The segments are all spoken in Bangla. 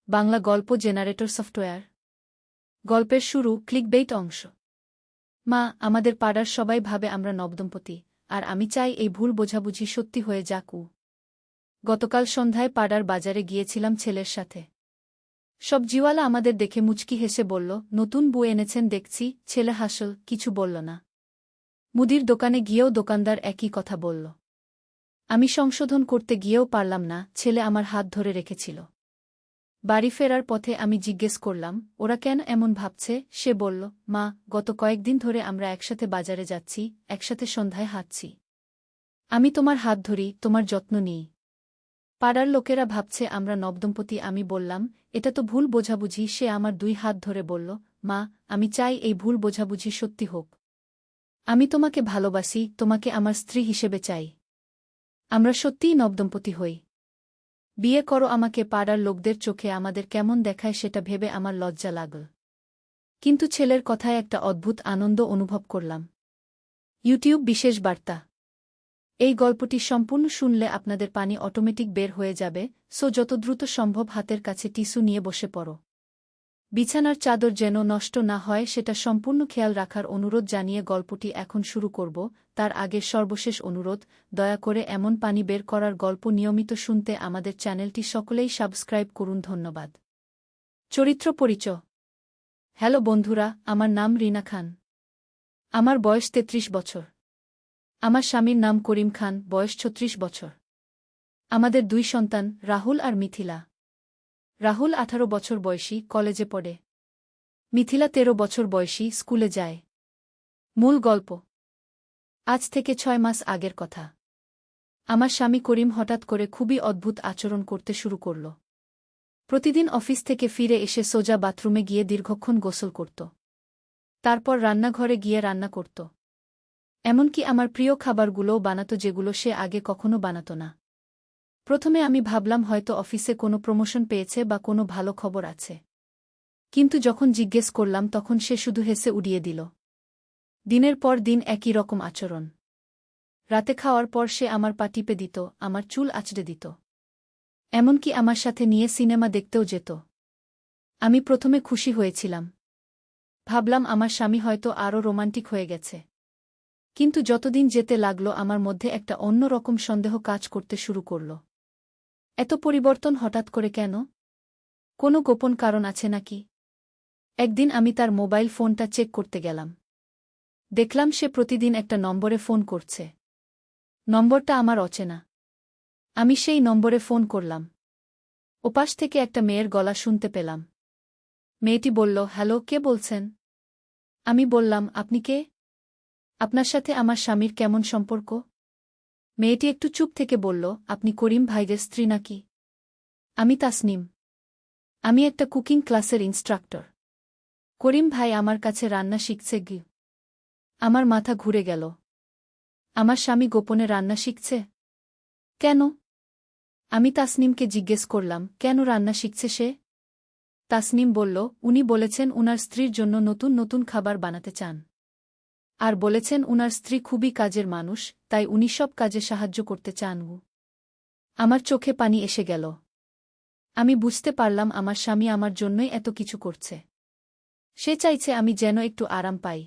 বাংলা গল্প জেনারেটর সফটওয়্যার। গল্পের শুরু ক্লিকবেইট অংশ। মা, আমাদের পাড়ার সবাই ভাবে আমরা নবদম্পতি, আর আমি চাই এই ভুল বোঝাবুঝি সত্যি হয়ে যাক। গতকাল সন্ধ্যায় পাড়ার বাজারে গিয়েছিলাম ছেলের সাথে। সবজিওয়ালা আমাদের দেখে মুচকি হেসে বলল, নতুন বউ এনেছেন দেখছি। ছেলে হাসল, কিছু বলল না। মুদির দোকানে গিয়েও দোকানদার একই কথা বলল। আমি সংশোধন করতে গিয়েও পারলাম না, ছেলে আমার হাত ধরে রেখেছিল। বাড়ি ফেরার পথে আমি জিজ্ঞেস করলাম, ওরা কেন এমন ভাবছে? সে বলল, মা, গত কয়েকদিন ধরে আমরা একসাথে বাজারে যাচ্ছি, একসাথে সন্ধ্যায় হাঁটছি। আমি তোমার হাত ধরি, তোমার যত্ন নিই। পাড়ার লোকেরা ভাবছে আমরা নবদম্পতি। আমি বললাম, এটা তো ভুল বোঝাবুঝি। সে আমার 2 হাত ধরে বলল, মা, আমি চাই এই ভুল বোঝাবুঝি সত্যি হোক। আমি তোমাকে ভালোবাসি, তোমাকে আমার স্ত্রী হিসেবে চাই। আমরা সত্যিই নবদম্পতি হই। বিয়ে করো আমাকে। পাড়ার লোকদের চোখে আমাদের কেমন দেখায় সেটা ভেবে আমার লজ্জা লাগল। কিন্তু ছেলের কথায় একটা অদ্ভুত আনন্দ অনুভব করলাম। ইউটিউব বিশেষ বার্তা। এই গল্পটি সম্পূর্ণ শুনলে আপনাদের পানি অটোমেটিক বের হয়ে যাবে, সো যত দ্রুত সম্ভব হাতের কাছে টিস্যু নিয়ে বসে পড়ো। বিছানার চাদর যেন নষ্ট না হয় সেটা সম্পূর্ণ খেয়াল রাখার অনুরোধ জানিয়ে গল্পটি এখন শুরু করব। তার আগে সর্বশেষ অনুরোধ, দয়া করে এমন পানি বের করার গল্প নিয়মিত শুনতে আমাদের চ্যানেলটি সকলেই সাবস্ক্রাইব করুন। ধন্যবাদ। চরিত্র পরিচয়। হ্যালো বন্ধুরা, আমার নাম রিনা খান। আমার বয়স 33 বছর। আমার স্বামীর নাম করিম খান, বয়স 36 বছর। আমাদের 2 সন্তান, রাহুল আর মিথিলা। রাহুল 18 বছর বয়সী, কলেজে পড়ে। মিথিলা 13 বছর বয়সী, স্কুলে যায়। মূল গল্প। আজ থেকে 6 মাস আগের কথা। আমার স্বামী করিম হঠাৎ করে খুবই অদ্ভুত আচরণ করতে শুরু করল। প্রতিদিন অফিস থেকে ফিরে এসে সোজা বাথরুমে গিয়ে দীর্ঘক্ষণ গোসল করত। তারপর রান্নাঘরে গিয়ে রান্না করত। এমনকি আমার প্রিয় খাবারগুলোও বানাত যেগুলো সে আগে কখনো বানাত না। প্রথমে আমি ভাবলাম হয়তো অফিসে কোনো প্রমোশন পেয়েছে বা কোনো ভালো খবর আছে। কিন্তু যখন জিজ্ঞেস করলাম তখন সে শুধু হেসে উড়িয়ে দিল। দিনের পর দিন একই রকম আচরণ। রাতে খাওয়ার পর সে আমার পা টিপে দিত, আমার চুল আঁচড়ে দিত। এমনকি আমার সাথে নিয়ে সিনেমা দেখতেও যেত। আমি প্রথমে খুশি হয়েছিলাম। ভাবলাম আমার স্বামী হয়তো আরও রোমান্টিক হয়ে গেছে। কিন্তু যতদিন যেতে লাগলো আমার মধ্যে একটা অন্য রকম সন্দেহ কাজ করতে শুরু করল। এত পরিবর্তন হঠাৎ করে কেন? কোনো গোপন কারণ আছে নাকি? একদিন আমি তার মোবাইল ফোনটা চেক করতে গেলাম। দেখলাম সে প্রতিদিন একটা নম্বরে ফোন করছে। নম্বরটা আমার অচেনা। আমি সেই নম্বরে ফোন করলাম। ওপাশ থেকে একটা মেয়ের গলা শুনতে পেলাম। মেয়েটি বলল, হ্যালো, কে বলছেন? আমি বললাম, আপনি কে? আপনার সাথে আমার স্বামীর কেমন সম্পর্ক? মেয়েটি একটু চুপ থেকে বলল, আপনি করিম ভাইয়ের স্ত্রী নাকি? আমি তাসনিম। আমি একটা কুকিং ক্লাসের ইনস্ট্রাক্টর। করিম ভাই আমার কাছে রান্না শিখছে। আমার মাথা ঘুরে গেল। আমার স্বামী গোপনে রান্না শিখছে? কেন? আমি তাসনিমকে জিজ্ঞেস করলাম, কেন রান্না শিখছে সে? তাসনিম বলল, উনি বলেছেন উনার স্ত্রীর জন্য নতুন নতুন খাবার বানাতে চান। আর বলেছেন উনার স্ত্রী খুবই কাজের মানুষ, তাই উনি সব কাজে সাহায্য করতে চান। আমার চোখে পানি এসে গেল। আমি বুঝতে পারলাম আমার স্বামী আমার জন্যই এত কিছু করছে। সে চাইছে আমি যেন একটু আরাম পাই।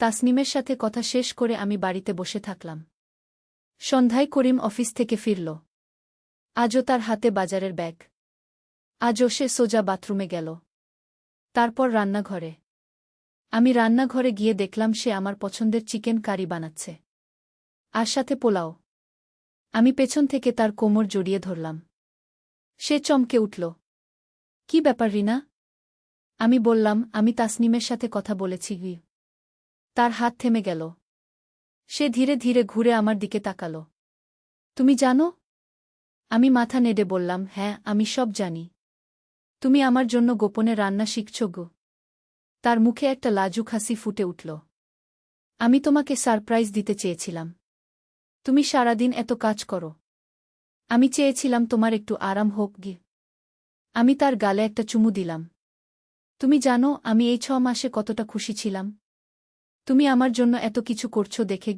তাসনিমের সাথে কথা শেষ করে আমি বাড়িতে বসে থাকলাম। সন্ধ্যায় করিম অফিস থেকে ফিরল। আজও তার হাতে বাজারের ব্যাগ। আজও সে সোজা বাথরুমে গেল। তারপর রান্নাঘরে। আমি রান্নাঘরে গিয়ে দেখলাম সে আমার পছন্দের চিকেন কারি বানাচ্ছে। আর সাথে পোলাও। আমি পেছন থেকে তার কোমর জড়িয়ে ধরলাম। সে চমকে উঠল। কি ব্যাপার রিনা? আমি বললাম, আমি তাসনিমের সাথে কথা বলেছি। তার হাত থেমে গেল। সে ধীরে ধীরে ঘুরে আমার দিকে তাকাল। তুমি জানো? আমি মাথা নেড়ে বললাম, হ্যাঁ, আমি সব জানি। তুমি আমার জন্য গোপনে রান্না শিখছ গো। তার মুখে একটা লাজুক হাসি ফুটে উঠল। আমি তোমাকে সারপ্রাইজ দিতে চেয়েছিলাম। তুমি সারাদিন এত কাজ করো। আমি চেয়েছিলাম তোমার একটু আরাম হোক। আমি তার গালে একটা চুমু দিলাম। তুমি জানো আমি এই 6 মাসে কতটা খুশি ছিলাম? তুমি আমার জন্য এত কিছু করছো দেখে।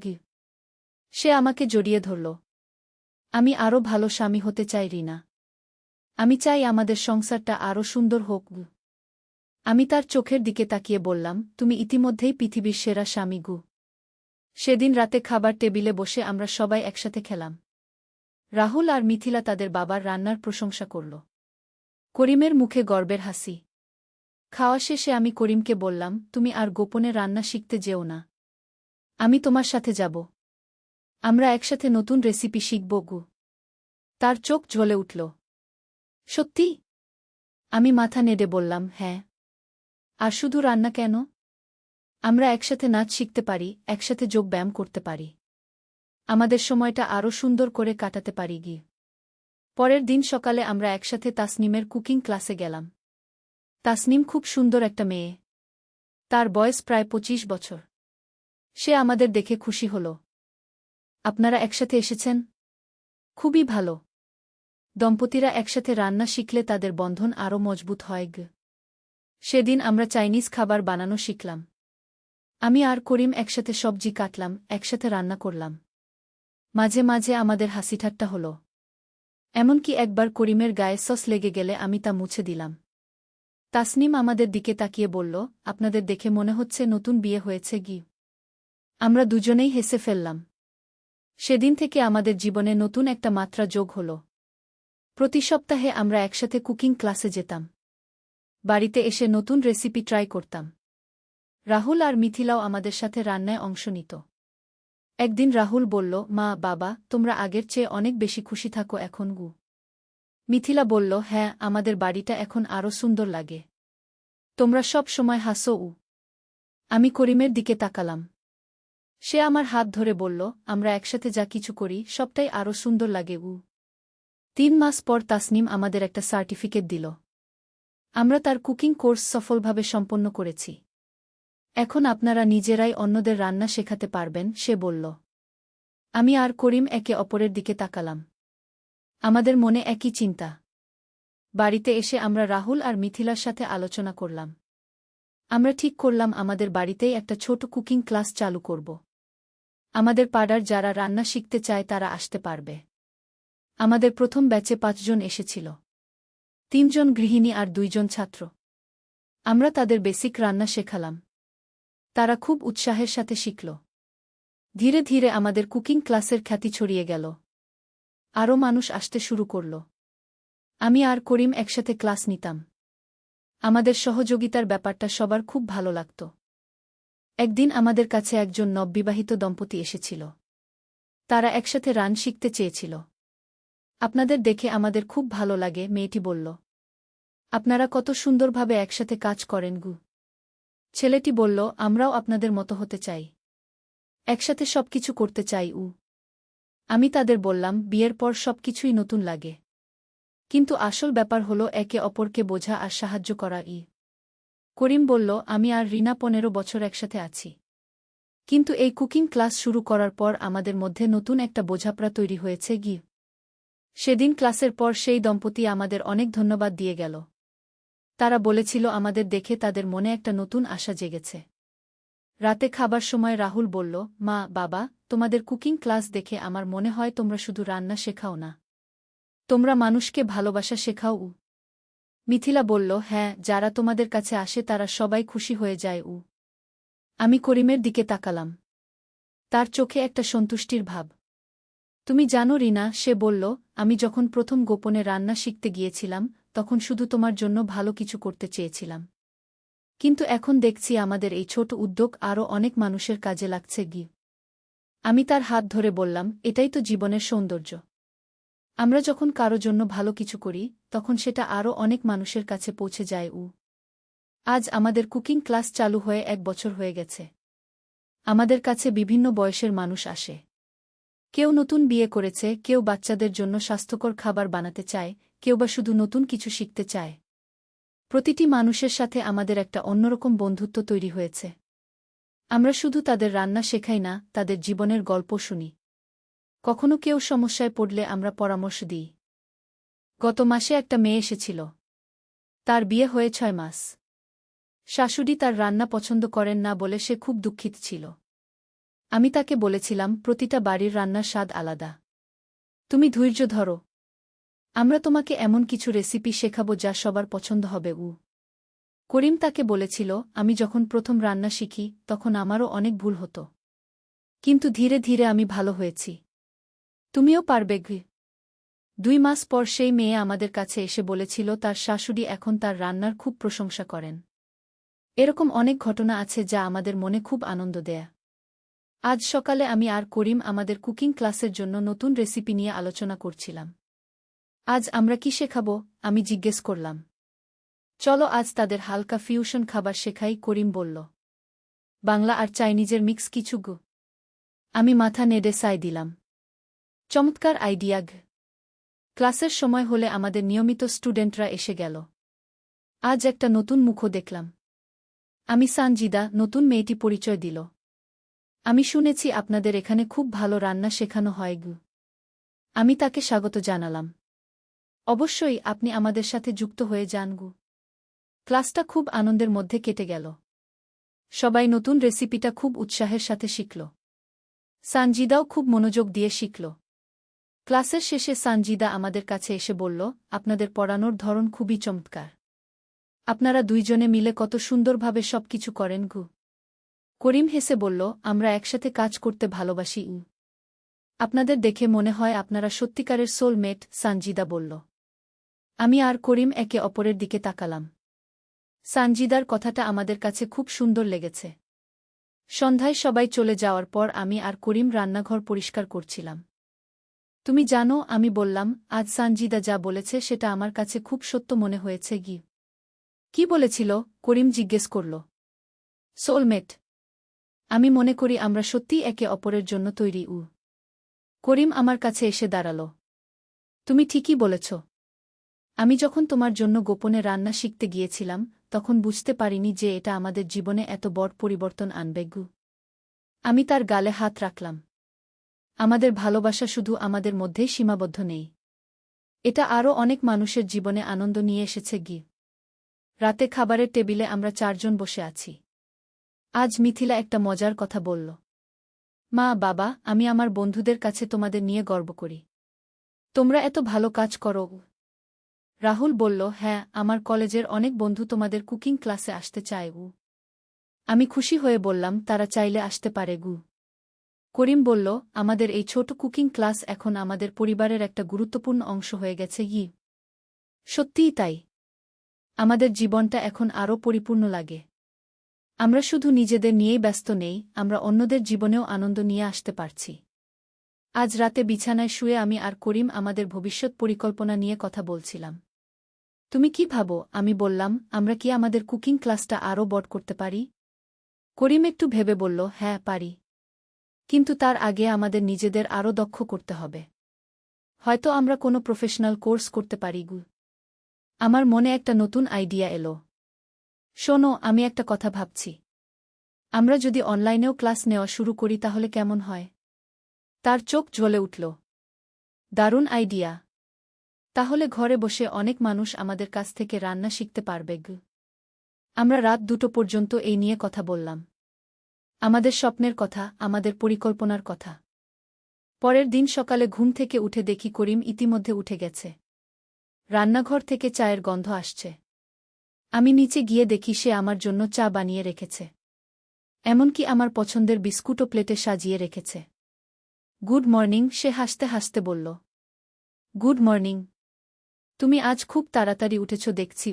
সে আমাকে জড়িয়ে ধরল। আমি আরও ভালো স্বামী হতে চাই রিনা। আমি চাই আমাদের সংসারটা আরও সুন্দর হোক। আমি তার চোখের দিকে তাকিয়ে বললাম, তুমি ইতিমধ্যেই পৃথিবীর সেরা স্বামী গু। সেদিন রাতে খাবার টেবিলে বসে আমরা সবাই একসাথে খেলাম। রাহুল আর মিথিলা তাদের বাবার রান্নার প্রশংসা করল। করিমের মুখে গর্বের হাসি। খাওয়া শেষে আমি করিমকে বললাম, তুমি আর গোপনে রান্না শিখতে যেও না। আমি তোমার সাথে যাব। আমরা একসাথে নতুন রেসিপি শিখব গু। তার চোখ জ্বলে উঠল। সত্যি? আমি মাথা নেড়ে বললাম, হ্যাঁ। আর শুধু রান্না কেন? আমরা একসাথে নাচ শিখতে পারি, একসাথে যোগ ব্যায়াম করতে পারি। আমাদের সময়টা আরও সুন্দর করে কাটাতে পারি গি। পরের দিন সকালে আমরা একসাথে তাসনিমের কুকিং ক্লাসে গেলাম। তাসনিম খুব সুন্দর একটা মেয়ে। তার বয়স প্রায় 25 বছর। সে আমাদের দেখে খুশি হল। আপনারা একসাথে এসেছেন? খুবই ভালো। দম্পতিরা একসাথে রান্না শিখলে তাদের বন্ধন আরও মজবুত হয় গ। সেদিন আমরা চাইনিজ খাবার বানানো শিখলাম। আমি আর করিম একসাথে সবজি কাটলাম, একসাথে রান্না করলাম। মাঝে মাঝে আমাদের হাসিঠাট্টা হল। এমনকি একবার করিমের গায়ে সস লেগে গেলে আমি তা মুছে দিলাম। তাসনিম আমাদের দিকে তাকিয়ে বলল, আপনাদের দেখে মনে হচ্ছে নতুন বিয়ে হয়েছে গি। আমরা দুজনেই হেসে ফেললাম। সেদিন থেকে আমাদের জীবনে নতুন একটা মাত্রা যোগ হল। প্রতি সপ্তাহে আমরা একসাথে কুকিং ক্লাসে যেতাম। বাড়িতে এসে নতুন রেসিপি ট্রাই করতাম। রাহুল আর মিথিলাও আমাদের সাথে রান্নায় অংশ নিত। একদিন রাহুল বলল, মা, বাবা, তোমরা আগের চেয়ে অনেক বেশি খুশি থাকো এখন গু। মিথিলা বলল, হ্যাঁ, আমাদের বাড়িটা এখন আরও সুন্দর লাগে। তোমরা সব সময় হাসো উ। আমি করিমের দিকে তাকালাম। সে আমার হাত ধরে বলল, আমরা একসাথে যা কিছু করি সবটাই আরও সুন্দর লাগে উ। 3 মাস পর তাসনিম আমাদের একটা সার্টিফিকেট দিল। আমরা তার কুকিং কোর্স সফলভাবে সম্পন্ন করেছি। এখন আপনারা নিজেরাই অন্যদের রান্না শেখাতে পারবেন, সে বলল। আমি আর করিম একে অপরের দিকে তাকালাম। আমাদের মনে একই চিন্তা। বাড়িতে এসে আমরা রাহুল আর মিথিলার সাথে আলোচনা করলাম। আমরা ঠিক করলাম আমাদের বাড়িতেই একটা ছোট কুকিং ক্লাস চালু করব। আমাদের পাড়ার যারা রান্না শিখতে চায় তারা আসতে পারবে। আমাদের প্রথম ব্যাচে 5 জন এসেছিল। 3 জন গৃহিণী আর 2 জন ছাত্র। আমরা তাদের বেসিক রান্না শেখালাম। তারা খুব উৎসাহের সাথে শিখল। ধীরে ধীরে আমাদের কুকিং ক্লাসের খ্যাতি ছড়িয়ে গেল। আরও মানুষ আসতে শুরু করল। আমি আর করিম একসাথে ক্লাস নিতাম। আমাদের সহযোগিতার ব্যাপারটা সবার খুব ভালো লাগত। একদিন আমাদের কাছে একজন নববিবাহিত দম্পতি এসেছিল। তারা একসাথে রান শিখতে চেয়েছিল। আপনাদের দেখে আমাদের খুব ভালো লাগে, মেয়েটি বলল। আপনারা কত সুন্দরভাবে একসাথে কাজ করেন গু। ছেলেটি বলল, আমরাও আপনাদের মতো হতে চাই। একসাথে সবকিছু করতে চাই উ। আমি তাদের বললাম, বিয়ের পর সবকিছুই নতুন লাগে। কিন্তু আসল ব্যাপার হলো একে অপরকে বোঝা আর সাহায্য করা ই। করিম বলল, আমি আর রিনা 15 বছর একসাথে আছি। কিন্তু এই কুকিং ক্লাস শুরু করার পর আমাদের মধ্যে নতুন একটা বোঝাপড়া তৈরি হয়েছে গি। সেদিন ক্লাসের পর সেই দম্পতি আমাদের অনেক ধন্যবাদ দিয়ে গেল। তারা বলেছিল আমাদের দেখে তাদের মনে একটা নতুন আশা জেগেছে। রাতে খাবার সময় রাহুল বলল, মা, বাবা, তোমাদের কুকিং ক্লাস দেখে আমার মনে হয় তোমরা শুধু রান্না শেখাও না, তোমরা মানুষকে ভালোবাসা শেখাও উ। মিথিলা বলল, হ্যাঁ, যারা তোমাদের কাছে আসে তারা সবাই খুশি হয়ে যায় উ। আমি করিমের দিকে তাকালাম। তার চোখে একটা সন্তুষ্টির ভাব। তুমি জানো রিনা, সে বলল, আমি যখন প্রথম গোপনে রান্না শিখতে গিয়েছিলাম তখন শুধু তোমার জন্য ভালো কিছু করতে চেয়েছিলাম। কিন্তু এখন দেখছি আমাদের এই ছোট উদ্যোগ আরও অনেক মানুষের কাজে লাগছে গি। আমি তার হাত ধরে বললাম, এটাই তো জীবনের সৌন্দর্য। আমরা যখন কারো জন্য ভালো কিছু করি তখন সেটা আরও অনেক মানুষের কাছে পৌঁছে যায় উ। আজ আমাদের কুকিং ক্লাস চালু হয়ে 1 বছর হয়ে গেছে। আমাদের কাছে বিভিন্ন বয়সের মানুষ আসে। কেউ নতুন বিয়ে করেছে, কেউ বাচ্চাদের জন্য স্বাস্থ্যকর খাবার বানাতে চায়, কেউ বা শুধু নতুন কিছু শিখতে চায়। প্রতিটি মানুষের সাথে আমাদের একটা অন্যরকম বন্ধুত্ব তৈরি হয়েছে। আমরা শুধু তাদের রান্না শেখাই না, তাদের জীবনের গল্প শুনি। কখনো কেউ সমস্যায় পড়লে আমরা পরামর্শ দিই। গত মাসে একটা মেয়ে এসেছিল। তার বিয়ে হয়ে 6 মাস। শাশুড়ি তার রান্না পছন্দ করেন না বলে সে খুব দুঃখিত ছিল। আমি তাকে বলেছিলাম, প্রতিটা বাড়ির রান্নার স্বাদ আলাদা। তুমি ধৈর্য ধরো। আমরা তোমাকে এমন কিছু রেসিপি শেখাবো যা সবার পছন্দ হবে। করিম তাকে বলেছিল, আমি যখন প্রথম রান্না শিখি তখন আমারও অনেক ভুল হতো। কিন্তু ধীরে ধীরে আমি ভালো হয়েছি। তুমিও পারবে। 2 মাস পর সেই মেয়ে আমাদের কাছে এসে বলেছিল তার শাশুড়ি এখন তার রান্নার খুব প্রশংসা করেন। এরকম অনেক ঘটনা আছে যা আমাদের মনে খুব আনন্দ দেয়। আজ সকালে আমি আর করিম আমাদের কুকিং ক্লাসের জন্য নতুন রেসিপি নিয়ে আলোচনা করছিলাম। আজ আমরা কি শেখাবো? আমি জিজ্ঞেস করলাম। চলো আজ তাদের হালকা ফিউশন খাবার শেখাই, করিম বলল। বাংলা আর চাইনিজের মিক্স কিছু। আমি মাথা নেড়ে সায় দিলাম। চমৎকার আইডিয়া। ক্লাসের সময় হলে আমাদের নিয়মিত স্টুডেন্টরা এসে গেল। আজ একটা নতুন মুখও দেখলাম। আমি সানজিদা, নতুন মেয়েটি পরিচয় দিল। আমি শুনেছি আপনাদের এখানে খুব ভালো রান্না শেখানো হয়। আমি তাকে স্বাগত জানালাম। অবশ্যই, আপনি আমাদের সাথে যুক্ত হয়ে যান। ক্লাসটা খুব আনন্দের মধ্যে কেটে গেল। সবাই নতুন রেসিপিটা খুব উৎসাহের সাথে শিখল। সানজিদাও খুব মনোযোগ দিয়ে শিখল। ক্লাসের শেষে সানজিদা আমাদের কাছে এসে বলল, আপনাদের পড়ানোর ধরন খুবই চমৎকার। আপনারা দুইজনে মিলে কত সুন্দরভাবে সবকিছু করেন। করিম হেসে বলল, আমরা একসাথে কাজ করতে ভালোবাসি। আপনাদের দেখে মনে হয় আপনারা সত্যিকারের সোলমেট, সানজিদা বলল। আমি আর করিম একে অপরের দিকে তাকালাম। সানজিদার কথাটা আমাদের কাছে খুব সুন্দর লেগেছে। সন্ধ্যায় সবাই চলে যাওয়ার পর আমি আর করিম রান্নাঘর পরিষ্কার করছিলাম। তুমি জানো, আমি বললাম, আজ সানজিদা যা বলেছে সেটা আমার কাছে খুব সত্য মনে হয়েছে। কি বলেছিল? করিম জিজ্ঞেস করল। সোলমেট। আমি মনে করি আমরা সত্যিই একে অপরের জন্য তৈরি। করিম আমার কাছে এসে দাঁড়াল। তুমি ঠিকই বলেছ। আমি যখন তোমার জন্য গোপনে রান্না শিখতে গিয়েছিলাম তখন বুঝতে পারিনি যে এটা আমাদের জীবনে এত বড় পরিবর্তন আনবে। আমি তার গালে হাত রাখলাম। আমাদের ভালোবাসা শুধু আমাদের মধ্যেই সীমাবদ্ধ নেই। এটা আরও অনেক মানুষের জীবনে আনন্দ নিয়ে এসেছে। রাতে খাবারের টেবিলে আমরা 4 জন বসে আছি। আজ মিথিলা একটা মজার কথা বলল। মা, বাবা, আমি আমার বন্ধুদের কাছে তোমাদের নিয়ে গর্ব করি। তোমরা এত ভালো কাজ করো। রাহুল বলল, হ্যাঁ, আমার কলেজের অনেক বন্ধু তোমাদের কুকিং ক্লাসে আসতে চায়। আমি খুশি হয়ে বললাম, তারা চাইলে আসতে পারে। করিম বলল, আমাদের এই ছোট কুকিং ক্লাস এখন আমাদের পরিবারের একটা গুরুত্বপূর্ণ অংশ হয়ে গেছে। সত্যিই তাই। আমাদের জীবনটা এখন আরও পরিপূর্ণ লাগে। আমরা শুধু নিজেদের নিয়েই ব্যস্ত নেই, আমরা অন্যদের জীবনেও আনন্দ নিয়ে আসতে পারছি। আজ রাতে বিছানায় শুয়ে আমি আর করিম আমাদের ভবিষ্যৎ পরিকল্পনা নিয়ে কথা বলছিলাম। তুমি কি ভাবো? আমি বললাম, আমরা কি আমাদের কুকিং ক্লাসটা আরও বড় করতে পারি? করিম একটু ভেবে বলল, হ্যাঁ, পারি। কিন্তু তার আগে আমাদের নিজেদের আরও দক্ষ করতে হবে। হয়তো আমরা কোনো প্রফেশনাল কোর্স করতে পারি। আমার মনে একটা নতুন আইডিয়া এলো। শোনো, আমি একটা কথা ভাবছি। আমরা যদি অনলাইনেও ক্লাস নেওয়া শুরু করি তাহলে কেমন হয়? তার চোখ জ্বলে উঠল। দারুণ আইডিয়া। তাহলে ঘরে বসে অনেক মানুষ আমাদের কাছ থেকে রান্না শিখতে পারবে। আমরা রাত 2টো পর্যন্ত এই নিয়ে কথা বললাম। আমাদের স্বপ্নের কথা, আমাদের পরিকল্পনার কথা। পরের দিন সকালে ঘুম থেকে উঠে দেখি করিম ইতিমধ্যে উঠে গেছে। রান্নাঘর থেকে চায়ের গন্ধ আসছে। আমি নিচে গিয়ে দেখি সে আমার জন্য চা বানিয়ে রেখেছে। এমনকি আমার পছন্দের বিস্কুটও প্লেটে সাজিয়ে রেখেছে। গুড মর্নিং, সে হাসতে হাসতে বলল। Good morning. তুমি আজ খুব তাড়াতাড়ি উঠেছ দেখছি।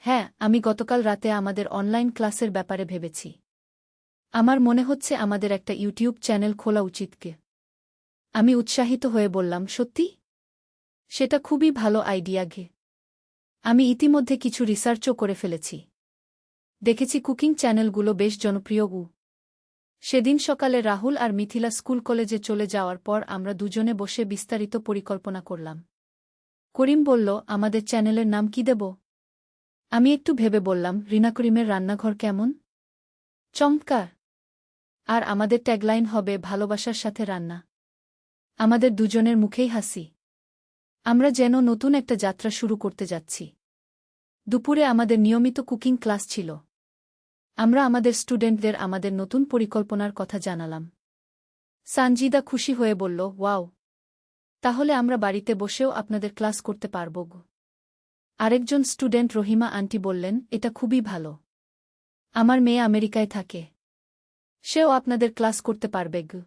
হ্যাঁ, আমি গতকাল রাতে আমাদের অনলাইন ক্লাসের ব্যাপারে ভেবেছি। আমার মনে হচ্ছে আমাদের একটা ইউটিউব চ্যানেল খোলা উচিত। আমি উৎসাহিত হয়ে বললাম, সত্যি? সেটা খুবই ভালো আইডিয়া। আমি ইতিমধ্যে কিছু রিসার্চও করে ফেলেছি। দেখেছি কুকিং চ্যানেলগুলো বেশ জনপ্রিয়। সেদিন সকালে রাহুল আর মিথিলা স্কুল কলেজে চলে যাওয়ার পর আমরা দুজনে বসে বিস্তারিত পরিকল্পনা করলাম। করিম বলল, আমাদের চ্যানেলের নাম কি দেব? আমি একটু ভেবে বললাম, রিনা করিমের রান্নাঘর কেমন? চমৎকার। আর আমাদের ট্যাগলাইন হবে, ভালোবাসার সাথে রান্না। আমাদের দুজনের মুখেই হাসি। আমরা যেন নতুন একটা যাত্রা শুরু করতে যাচ্ছি। দুপুরে আমাদের নিয়মিত কুকিং ক্লাস ছিল। আমরা আমাদের স্টুডেন্টদের আমাদের নতুন পরিকল্পনার কথা জানালাম। সানজিদা খুশি হয়ে বলল, ওয়াও! তাহলে আমরা বাড়িতে বসেও আপনাদের ক্লাস করতে পারব গো। আরেকজন স্টুডেন্ট রহিমা আন্টি বললেন, এটা খুবই ভালো। আমার মেয়ে আমেরিকায় থাকে। সেও আপনাদের ক্লাস করতে পারবে গো।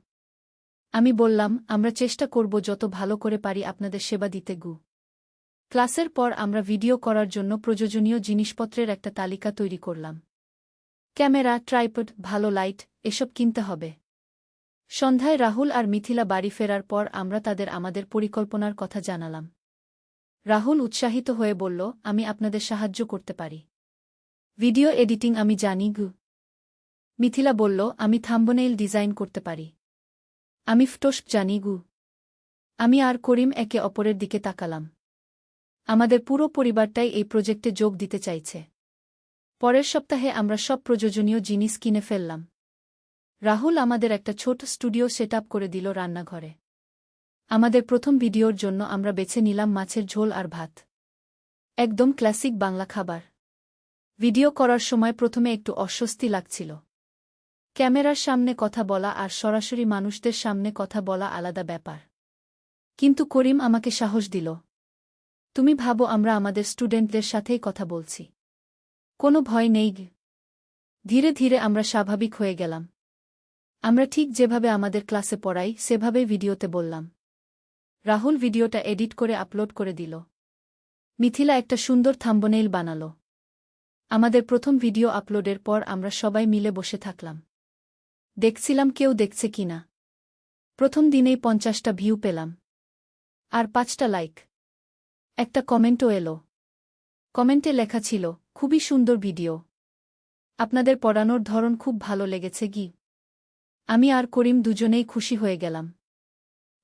আমি বললাম, আমরা চেষ্টা করব যত ভালো করে পারি আপনাদের সেবা দিতে গু। ক্লাসের পর আমরা ভিডিও করার জন্য প্রয়োজনীয় জিনিসপত্রের একটা তালিকা তৈরি করলাম। ক্যামেরা, ট্রাইপড, ভালো লাইট, এসব কিনতে হবে। সন্ধ্যায় রাহুল আর মিথিলা বাড়ি ফেরার পর আমরা তাদের আমাদের পরিকল্পনার কথা জানালাম। রাহুল উৎসাহিত হয়ে বলল, আমি আপনাদের সাহায্য করতে পারি। ভিডিও এডিটিং আমি জানি গু। মিথিলা বলল, আমি থাম্বনেইল ডিজাইন করতে পারি। আমি ফটোশপ জানি গু। আমি আর করিম একে অপরের দিকে তাকালাম। আমাদের পুরো পরিবারটাই এই প্রজেক্টে যোগ দিতে চাইছে। পরের সপ্তাহে আমরা সব প্রয়োজনীয় জিনিস কিনে ফেললাম। রাহুল আমাদের একটা ছোট স্টুডিও সেটআপ করে দিল রান্নাঘরে। আমাদের প্রথম ভিডিওর জন্য আমরা বেছে নিলাম মাছের ঝোল আর ভাত। একদম ক্লাসিক বাংলা খাবার। ভিডিও করার সময় প্রথমে একটু অস্বস্তি লাগছিল। ক্যামেরার সামনে কথা বলা আর সরাসরি মানুষদের সামনে কথা বলা আলাদা ব্যাপার। কিন্তু করিম আমাকে সাহস দিল। তুমি ভাবো আমরা আমাদের স্টুডেন্টদের সাথেই কথা বলছি। কোনো ভয় নেই। ধীরে ধীরে আমরা স্বাভাবিক হয়ে গেলাম। আমরা ঠিক যেভাবে আমাদের ক্লাসে পড়াই সেভাবেই ভিডিওতে বললাম। রাহুল ভিডিওটা এডিট করে আপলোড করে দিল। মিথিলা একটা সুন্দর থাম্বনেইল বানাল। আমাদের প্রথম ভিডিও আপলোডের পর আমরা সবাই মিলে বসে থাকলাম। দেখছিলাম কেউ দেখছে কিনা। প্রথম দিনেই 50টা ভিউ পেলাম। আর 5টা লাইক। একটা কমেন্টও এলো। কমেন্টে লেখা ছিল, খুবই সুন্দর ভিডিও। আপনাদের পড়ানোর ধরন খুব ভালো লেগেছে গি। আমি আর করিম দুজনেই খুশি হয়ে গেলাম।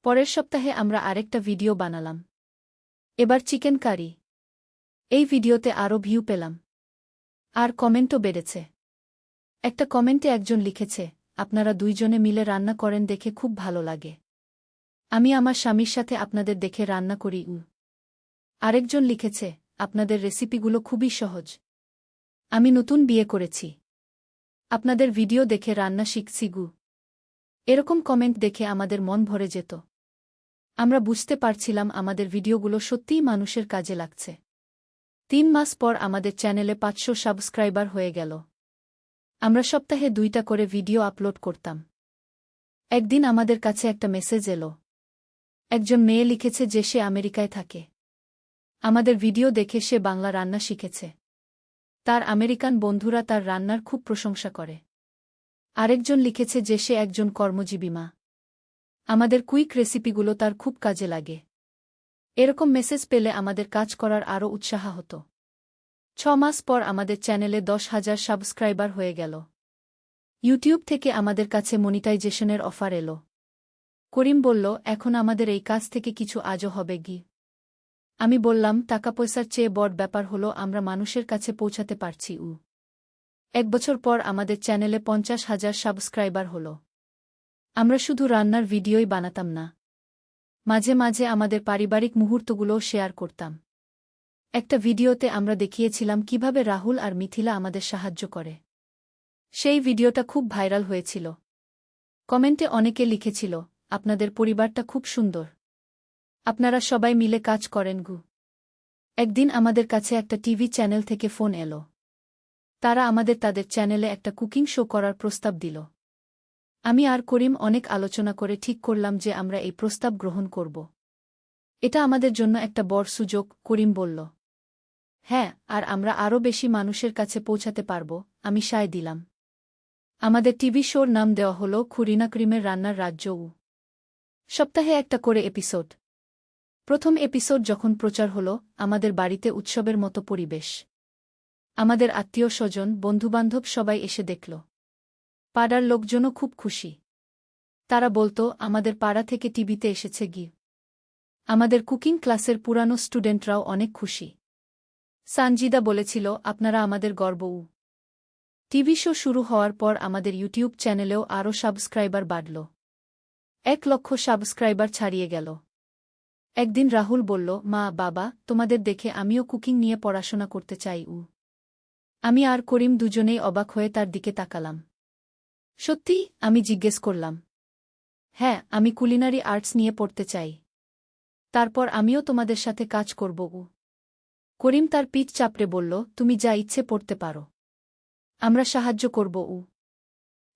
পরের সপ্তাহে আমরা আরেকটা ভিডিও বানালাম। এবার চিকেন কারি। এই ভিডিওতে আরও ভিউ পেলাম। আর কমেন্টও বেড়েছে। একটা কমেন্টে একজন লিখেছে, আপনারা দুইজনে মিলে রান্না করেন দেখে খুব ভালো লাগে। আমি আমার স্বামীর সাথে আপনাদের দেখে রান্না করি। আরেকজন লিখেছে, আপনাদের রেসিপিগুলো খুবই সহজ। আমি নতুন বিয়ে করেছি। আপনাদের ভিডিও দেখে রান্না শিখছি গু। এরকম কমেন্ট দেখে আমাদের মন ভরে যেত। আমরা বুঝতে পারছিলাম আমাদের ভিডিওগুলো সত্যিই মানুষের কাজে লাগছে। 3 মাস পর আমাদের চ্যানেলে 500 সাবস্ক্রাইবার হয়ে গেল। আমরা সপ্তাহে 2টা করে ভিডিও আপলোড করতাম। একদিন আমাদের কাছে একটা মেসেজ এলো। একজন মেয়ে লিখেছে যে সে আমেরিকায় থাকে। আমাদের ভিডিও দেখে সে বাংলা রান্না শিখেছে। তার আমেরিকান বন্ধুরা তার রান্নার খুব প্রশংসা করে। আরেকজন লিখেছে যে সে একজন কর্মজীবী মা। আমাদের কুইক রেসিপিগুলো তার খুব কাজে লাগে। এরকম মেসেজ পেলে আমাদের কাজ করার আরও উৎসাহ হতো। 6 মাস পর আমাদের চ্যানেলে 10,000 সাবস্ক্রাইবার হয়ে গেল। ইউটিউব থেকে আমাদের কাছে মনিটাইজেশনের অফার এলো। করিম বলল, এখন আমাদের এই কাজ থেকে কিছু আজও হবে গি। আমি বললাম, টাকা পয়সার চেয়ে বড় ব্যাপার হলো আমরা মানুষের কাছে পৌঁছাতে পারছি। 1 বছর পর আমাদের চ্যানেলে 50,000 সাবস্ক্রাইবার হল। আমরা শুধু রান্নার ভিডিওই বানাতাম না। মাঝে মাঝে আমাদের পারিবারিক মুহূর্তগুলোও শেয়ার করতাম। একটা ভিডিওতে আমরা দেখিয়েছিলাম কিভাবে রাহুল আর মিথিলা আমাদের সাহায্য করে। সেই ভিডিওটা খুব ভাইরাল হয়েছিল। কমেন্টে অনেকে লিখেছিল, আপনাদের পরিবারটা খুব সুন্দর। আপনারা সবাই মিলে কাজ করেন গু। একদিন আমাদের কাছে একটা টিভি চ্যানেল থেকে ফোন এলো। তারা আমাদের তাদের চ্যানেলে একটা কুকিং শো করার প্রস্তাব দিল। আমি আর করিম অনেক আলোচনা করে ঠিক করলাম যে আমরা এই প্রস্তাব গ্রহণ করব। এটা আমাদের জন্য একটা বড় সুযোগ, করিম বলল। হ্যাঁ, আর আমরা আরও বেশি মানুষের কাছে পৌঁছাতে পারব, আমি সায় দিলাম। আমাদের টিভি শোর নাম দেওয়া হল খুরিনা করিমের রান্নার রাজ্য। সপ্তাহে একটা করে এপিসোড। প্রথম এপিসোড যখন প্রচার হল, আমাদের বাড়িতে উৎসবের মতো পরিবেশ। আমাদের আত্মীয় স্বজন, বন্ধুবান্ধব সবাই এসে দেখল। পাড়ার লোকজনও খুব খুশি। তারা বলতো, আমাদের পাড়া থেকে টিভিতে এসেছে গি। আমাদের কুকিং ক্লাসের পুরানো স্টুডেন্টরাও অনেক খুশি। সানজিদা বলেছিল, আপনারা আমাদের গর্ব। টিভি শো শুরু হওয়ার পর আমাদের ইউটিউব চ্যানেলেও আরও সাবস্ক্রাইবার বাড়ল। 1 লক্ষ সাবস্ক্রাইবার ছাড়িয়ে গেল। একদিন রাহুল বলল, মা, বাবা, তোমাদের দেখে আমিও কুকিং নিয়ে পড়াশোনা করতে চাই। আমি আর করিম দুজনেই অবাক হয়ে তার দিকে তাকালাম। সত্যি? আমি জিজ্ঞেস করলাম। হ্যাঁ, আমি কুলিনারি আর্টস নিয়ে পড়তে চাই। তারপর আমিও তোমাদের সাথে কাজ করব। করিম তার পিঠ চাপড়ে বলল, তুমি যা ইচ্ছে পড়তে পারো, আমরা সাহায্য করব।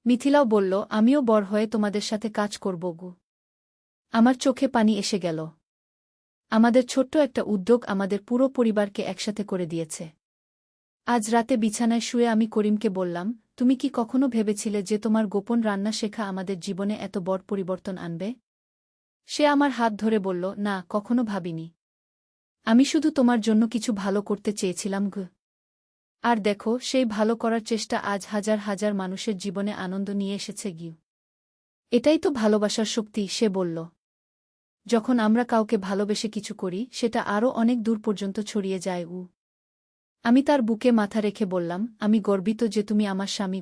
মিথিলাও বলল, আমিও বড় হয়ে তোমাদের সাথে কাজ করব। আমার চোখে পানি এসে গেল। আমাদের ছোট্ট একটা উদ্যোগ আমাদের পুরো পরিবারকে একসাথে করে দিয়েছে। আজ রাতে বিছানায় শুয়ে আমি করিমকে বললাম, তুমি কি কখনো ভেবেছিলে যে তোমার গোপন রান্না শেখা আমাদের জীবনে এত বড় পরিবর্তন আনবে? সে আমার হাত ধরে বলল, না, কখনো ভাবিনি। আমি শুধু তোমার জন্য কিছু ভালো করতে চেয়েছিলাম। আর দেখো, সেই ভালো করার চেষ্টা আজ হাজার হাজার মানুষের জীবনে আনন্দ নিয়ে এসেছে। এটাই তো ভালোবাসার শক্তি, সে বলল। যখন আমরা কাউকে ভালোবেসে কিছু করি, সেটা আরও অনেক দূর পর্যন্ত ছড়িয়ে যায়। আমি তার বুকে মাথা রেখে বললাম, আমি গর্বিত যে তুমি আমার স্বামী।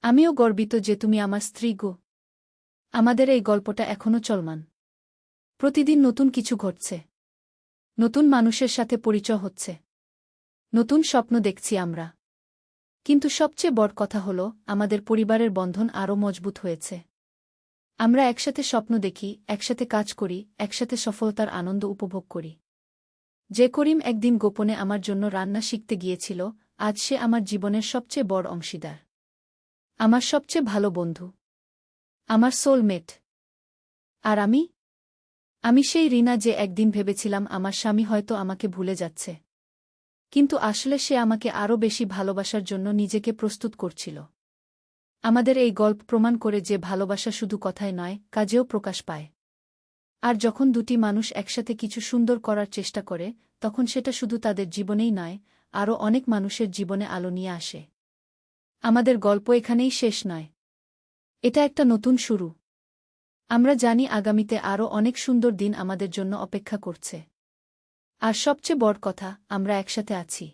আমিও গর্বিত যে তুমি আমার স্ত্রী। আমাদের এই গল্পটা এখনও চলমান। প্রতিদিন নতুন কিছু ঘটছে, নতুন মানুষের সাথে পরিচয় হচ্ছে, নতুন স্বপ্ন দেখছি আমরা। কিন্তু সবচেয়ে বড় কথা হল, আমাদের পরিবারের বন্ধন আরও মজবুত হয়েছে। আমরা একসাথে স্বপ্ন দেখি, একসাথে কাজ করি, একসাথে সফলতার আনন্দ উপভোগ করি। যে করিম একদিন গোপনে আমার জন্য রান্না শিখতে গিয়েছিল, আজ সে আমার জীবনের সবচেয়ে বড় অংশীদার, আমার সবচেয়ে ভালো বন্ধু, আমার সোলমেট। আর আমি সেই রিনা যে একদিন ভেবেছিলাম আমার স্বামী হয়তো আমাকে ভুলে যাচ্ছে, কিন্তু আসলে সে আমাকে আরও বেশি ভালোবাসার জন্য নিজেকে প্রস্তুত করছিল। আমাদের এই গল্প প্রমাণ করে যে ভালোবাসা শুধু কথায় নয়, কাজেও প্রকাশ পায়। আর যখন দুটি মানুষ একসাথে কিছু সুন্দর করার চেষ্টা করে, তখন সেটা শুধু তাদের জীবনেই নয়, আরও অনেক মানুষের জীবনে আলো নিয়ে আসে। আমাদের গল্প এখানেই শেষ নয়। এটা একটা নতুন শুরু। আমরা জানি আগামীতে আরও অনেক সুন্দর দিন আমাদের জন্য অপেক্ষা করছে। আর সবচেয়ে বড় কথা, আমরা একসাথে আছি।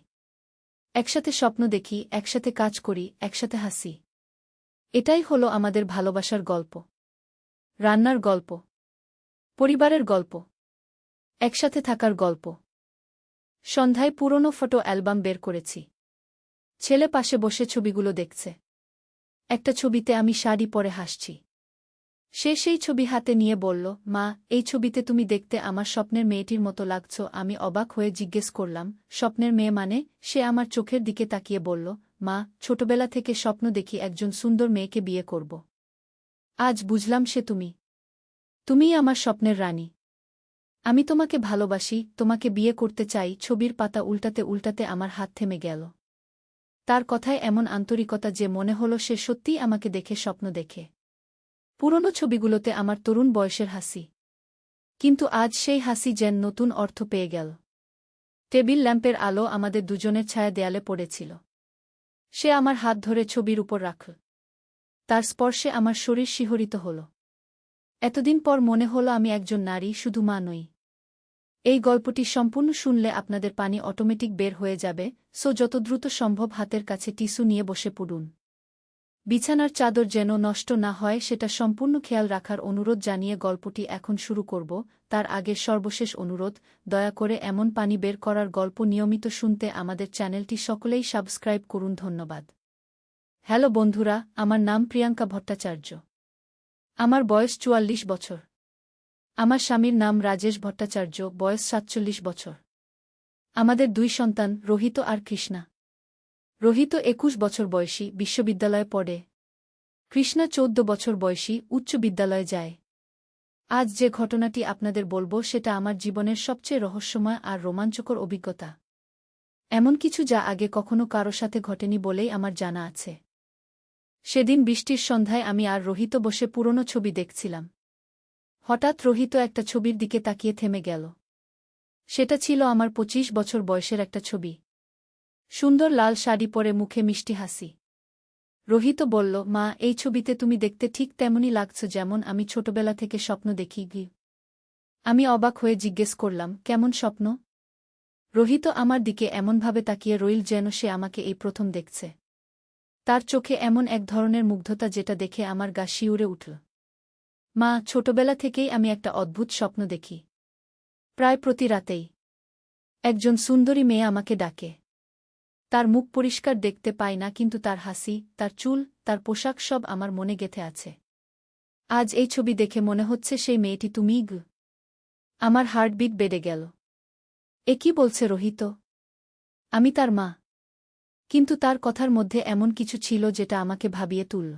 একসাথে স্বপ্ন দেখি, একসাথে কাজ করি, একসাথে হাসি। এটাই হলো আমাদের ভালোবাসার গল্প, রান্নার গল্প, পরিবারের গল্প, একসাথে থাকার গল্প। সন্ধ্যায় পুরনো ফটো অ্যালবাম বের করেছি। ছেলে পাশে বসে ছবিগুলো দেখছে। একটা ছবিতে আমি শাড়ি পরে হাসছি। সে সেই ছবি হাতে নিয়ে বলল, মা, এই ছবিতে তুমি দেখতে আমার স্বপ্নের মেয়েটির মতো লাগছ। আমি অবাক হয়ে জিজ্ঞেস করলাম, স্বপ্নের মেয়ে মানে? সে আমার চোখের দিকে তাকিয়ে বলল, মা, ছোটবেলা থেকে স্বপ্ন দেখি একজন সুন্দর মেয়েকে বিয়ে করব। আজ বুঝলাম সে তুমিই আমার স্বপ্নের রানী। আমি তোমাকে ভালোবাসি, তোমাকে বিয়ে করতে চাই। ছবির পাতা উল্টাতে উল্টাতে আমার হাত থেমে গেল। তার কথায় এমন আন্তরিকতা যে মনে হলো সে সত্যিই আমাকে দেখে স্বপ্ন দেখে। পুরনো ছবিগুলোতে আমার তরুণ বয়সের হাসি, কিন্তু আজ সেই হাসি যেন নতুন অর্থ পেয়ে গেল। টেবিল ল্যাম্পের আলো আমাদের দুজনের ছায়া দেয়ালে পড়েছিল। সে আমার হাত ধরে ছবির উপর রাখল। তার স্পর্শে আমার শরীর শিহরিত হল। এতদিন পর মনে হলো আমি একজন নারী, শুধু মা নই। এই গল্পটি সম্পূর্ণ শুনলে আপনাদের পানি অটোমেটিক বের হয়ে যাবে, সো যত দ্রুত সম্ভব হাতের কাছে টিস্যু নিয়ে বসে পড়ুন। বিছানার চাদর যেন নষ্ট না হয় সেটা সম্পূর্ণ খেয়াল রাখার অনুরোধ জানিয়ে গল্পটি এখন শুরু করব। তার আগের সর্বশেষ অনুরোধ, দয়া করে এমন পানি বের করার গল্প নিয়মিত শুনতে আমাদের চ্যানেলটি সকলেই সাবস্ক্রাইব করুন। ধন্যবাদ। হ্যালো বন্ধুরা, আমার নাম প্রিয়াঙ্কা ভট্টাচার্য। আমার বয়স ৪৪ বছর। আমার স্বামীর নাম রাজেশ ভট্টাচার্য, বয়স ৪৭ বছর। আমাদের ২ সন্তান, রোহিত আর কৃষ্ণা। রোহিত ২১ বছর বয়সী, বিশ্ববিদ্যালয়ে পড়ে। কৃষ্ণা ১৪ বছর বয়সী, উচ্চ বিদ্যালয়ে যায়। আজ যে ঘটনাটি আপনাদের বলবো সেটা আমার জীবনের সবচেয়ে রহস্যময় আর রোমাঞ্চকর অভিজ্ঞতা। এমন কিছু যা আগে কখনো কারো সাথে ঘটেনি বলেই আমার জানা আছে। সেদিন বৃষ্টির সন্ধ্যায় আমি আর রোহিত বসে পুরনো ছবি দেখছিলাম। হঠাৎ রোহিত একটা ছবির দিকে তাকিয়ে থেমে গেল। সেটা ছিল আমার ২৫ বছর বয়সের একটা ছবি। সুন্দর লাল শাড়ি পরে, মুখে মিষ্টি হাসি। রোহিত বলল, মা, এই ছবিতে তুমি দেখতে ঠিক তেমনই লাগছ যেমন আমি ছোটবেলা থেকে স্বপ্ন দেখি। আমি অবাক হয়ে জিজ্ঞেস করলাম, কেমন স্বপ্ন? রোহিত আমার দিকে এমনভাবে তাকিয়ে রইল যেন সে আমাকে এই প্রথম দেখছে। তার চোখে এমন এক ধরনের মুগ্ধতা যেটা দেখে আমার গা শিউরে উঠল। মা, ছোটবেলা থেকেই আমি একটা অদ্ভুত স্বপ্ন দেখি। প্রায় প্রতি রাতেই একজন সুন্দরী মেয়ে আমাকে ডাকে। তার মুখ পরিষ্কার দেখতে পাই না, কিন্তু তার হাসি, তার চুল, তার পোশাক সব আমার মনে গেঁথে আছে। আজ এই ছবি দেখে মনে হচ্ছে সেই মেয়েটি তুমিই। আমার হার্টবিট বেড়ে গেল। এ কি বলছে রোহিত? আমি তার মা। কিন্তু তার কথার মধ্যে এমন কিছু ছিল যেটা আমাকে ভাবিয়ে তুলল।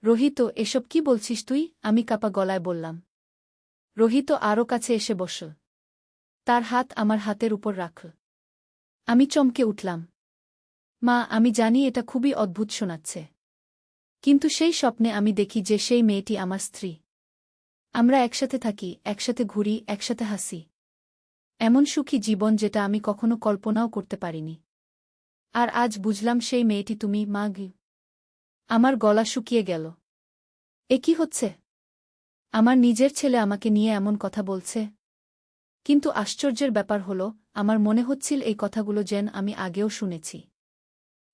রোহিত, এসব কি বলছিস তুই? আমি কাপা গলায় বললাম। রোহিত আরও কাছে এসে বসল। তার হাত আমার হাতের উপর রাখল। আমি চমকে উঠলাম। মা, আমি জানি এটা খুবই অদ্ভুত শোনাচ্ছে। কিন্তু সেই স্বপ্নে আমি দেখি যে সেই মেয়েটি আমার স্ত্রী। আমরা একসাথে থাকি, একসাথে ঘুরি, একসাথে হাসি। এমন সুখী জীবন যেটা আমি কখনো কল্পনাও করতে পারিনি। আর আজ বুঝলাম সেই মেয়েটি তুমি, মা। আমার গলা শুকিয়ে গেল। এ কি হচ্ছে? আমার নিজের ছেলে আমাকে নিয়ে এমন কথা বলছে। কিন্তু আশ্চর্যের ব্যাপার হল, আমার মনে হচ্ছিল এই কথাগুলো যেন আমি আগেও শুনেছি।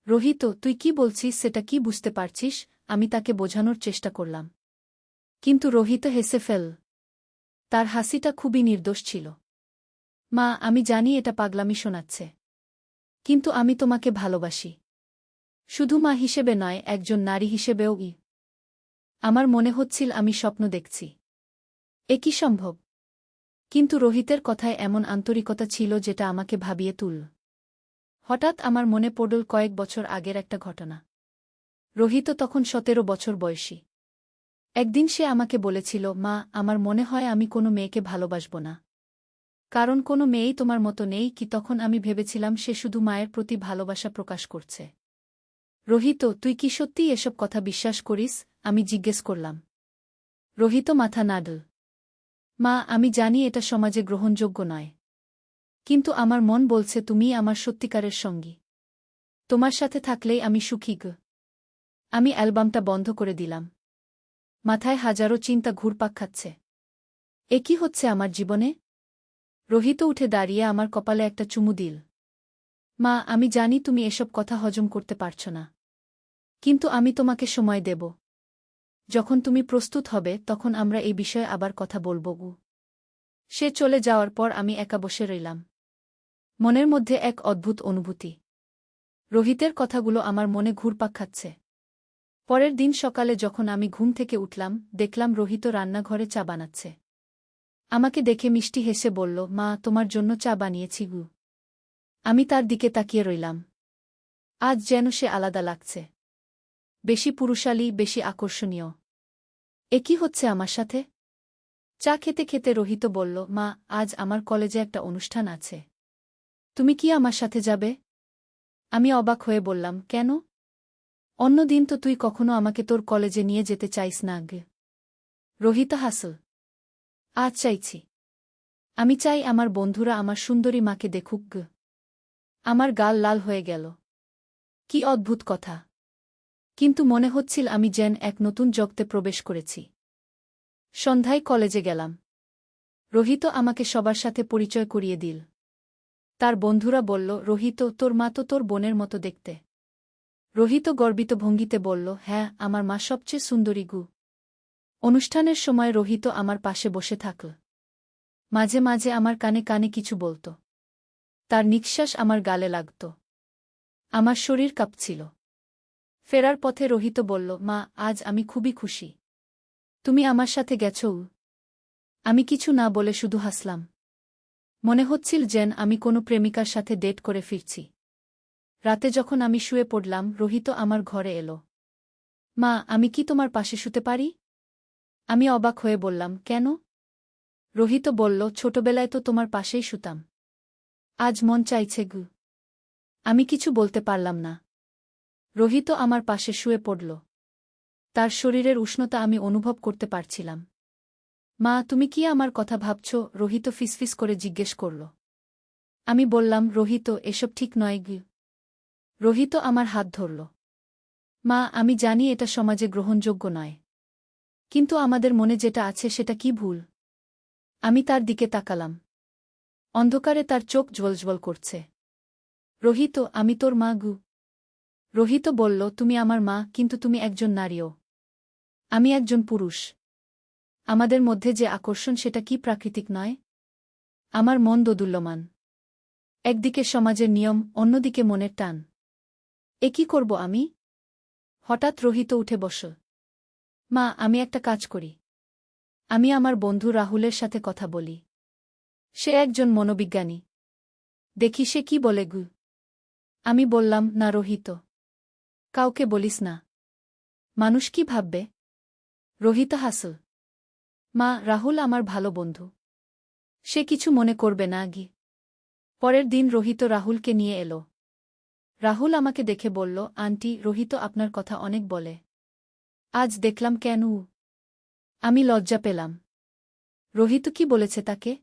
রোহিত, তুই কি বলছিস সেটা কি বুঝতে পারছিস? আমি তাকে বোঝানোর চেষ্টা করলাম। কিন্তু রোহিত হেসে ফেল। তার হাসিটা খুবই নির্দোষ ছিল। মা, আমি জানি এটা পাগলামি শোনাচ্ছে। কিন্তু আমি তোমাকে ভালোবাসি। শুধু মা হিসেবে নয়, একজন নারী হিসেবেও। আমার মনে হচ্ছিল আমি স্বপ্ন দেখছি। এ কি সম্ভব? কিন্তু রোহিতের কথায় এমন আন্তরিকতা ছিল যেটা আমাকে ভাবিয়ে তুলল। হঠাৎ আমার মনে পড়ল কয়েক বছর আগের একটা ঘটনা। রোহিত তখন 17 বছর বয়সী। একদিন সে আমাকে বলেছিল, মা, আমার মনে হয় আমি কোনো মেয়েকে ভালোবাসব না। কারণ কোনো মেয়েই তোমার মতো নেই। কি তখন আমি ভেবেছিলাম সে শুধু মায়ের প্রতি ভালোবাসা প্রকাশ করছে। রোহিত, তুই কি সত্যিই এসব কথা বিশ্বাস করিস? আমি জিজ্ঞেস করলাম। রোহিত মাথা নাড়ল। মা, আমি জানি এটা সমাজে গ্রহণযোগ্য নয়। কিন্তু আমার মন বলছে তুমিই আমার সত্যিকারের সঙ্গী। তোমার সাথে থাকলেই আমি সুখী। আমি অ্যালবামটা বন্ধ করে দিলাম। মাথায় হাজারো চিন্তা ঘুরপাক খাচ্ছে। এ কি হচ্ছে আমার জীবনে? রোহিত উঠে দাঁড়িয়ে আমার কপালে একটা চুমু দিল। মা, আমি জানি তুমি এসব কথা হজম করতে পারছ না। কিন্তু আমি তোমাকে সময় দেব। যখন তুমি প্রস্তুত হবে তখন আমরা এই বিষয়ে আবার কথা বলব। সে চলে যাওয়ার পর আমি একা বসে রইলাম। মনের মধ্যে এক অদ্ভুত অনুভূতি। রোহিতের কথাগুলো আমার মনে ঘুরপাক খাচ্ছে। পরের দিন সকালে যখন আমি ঘুম থেকে উঠলাম, দেখলাম রোহিত রান্নাঘরে চা বানাচ্ছে। আমাকে দেখে মিষ্টি হেসে বলল, মা, তোমার জন্য চা বানিয়েছি। আমি তার দিকে তাকিয়ে রইলাম। আজ যেন সে আলাদা লাগছে। বেশি পুরুষালী, বেশি আকর্ষণীয়। এ কি হচ্ছে আমার সাথে? চা খেতে খেতে রোহিত বলল, মা, আজ আমার কলেজে একটা অনুষ্ঠান আছে। তুমি কি আমার সাথে যাবে? আমি অবাক হয়ে বললাম, কেন? অন্যদিন তো তুই কখনো আমাকে তোর কলেজে নিয়ে যেতে চাইস না। রোহিত হাসল। আজ চাইছি। আমি চাই আমার বন্ধুরা আমার সুন্দরী মাকে দেখুক। আমার গাল লাল হয়ে গেল। কি অদ্ভুত কথা! কিন্তু মনে হচ্ছিল আমি যেন এক নতুন জগতে প্রবেশ করেছি। সন্ধ্যায় কলেজে গেলাম। রোহিত আমাকে সবার সাথে পরিচয় করিয়ে দিল। তার বন্ধুরা বলল, রোহিত, তোর মা তো তোর বোনের মতো দেখতে। রোহিত গর্বিত ভঙ্গিতে বলল, হ্যাঁ, আমার মা সবচেয়ে সুন্দরী। অনুষ্ঠানের সময় রোহিত আমার পাশে বসে থাকল। মাঝে মাঝে আমার কানে কানে কিছু বলত। তার নিঃশ্বাস আমার গালে লাগত। আমার শরীর কাঁপছিল। ফেরার পথে রোহিত বলল, মা, আজ আমি খুবই খুশি। তুমি আমার সাথে গেছ। আমি কিছু না বলে শুধু হাসলাম। মনে হচ্ছিল যেন আমি কোনো প্রেমিকার সাথে ডেট করে ফিরছি। রাতে যখন আমি শুয়ে পড়লাম, রোহিত আমার ঘরে এলো। মা, আমি কি তোমার পাশে শুতে পারি? আমি অবাক হয়ে বললাম, কেন? রোহিত বলল, ছোটবেলায় তো তোমার পাশেই শুতাম। আজ মন চাইছে। আমি কিছু বলতে পারলাম না। রোহিত আমার পাশে শুয়ে পড়ল। তার শরীরের উষ্ণতা আমি অনুভব করতে পারছিলাম। মা, তুমি কি আমার কথা ভাবছ? রোহিত ফিসফিস করে জিজ্ঞেস করল। আমি বললাম, রোহিত, এসব ঠিক নয়। রোহিত আমার হাত ধরল। মা, আমি জানি এটা সমাজে গ্রহণযোগ্য নয়। কিন্তু আমাদের মনে যেটা আছে সেটা কি ভুল? আমি তার দিকে তাকালাম। অন্ধকারে তার চোখ জ্বলজ্বল করছে। রোহিত, আমি তোর মা। রোহিত বলল, তুমি আমার মা, কিন্তু তুমি একজন নারীও। আমি একজন পুরুষ। আমাদের মধ্যে যে আকর্ষণ সেটা কি প্রাকৃতিক নয়? আমার মন দোদুল্যমান। একদিকে সমাজের নিয়ম, অন্যদিকে মনের টান। এ কি করব আমি? হঠাৎ রোহিত উঠে বসল। মা, আমি একটা কাজ করি। আমি আমার বন্ধু রাহুলের সাথে কথা বলি। সে একজন মনোবিজ্ঞানী। দেখি সে কি বলে গু। আমি বললাম, না রোহিত, কাউকে বলিস না। মানুষ কি ভাববে? রোহিত হাসল। মা, রাহুল আমার ভালো বন্ধু। সে কিছু মনে করবে না গি। পরের দিন রোহিত রাহুলকে নিয়ে এলো। রাহুল আমাকে দেখে বলল, আন্টি, রোহিত আপনার কথা অনেক বলে। আজ দেখলাম কেন? আমি লজ্জা পেলাম। রোহিত কি বলেছে তাকে?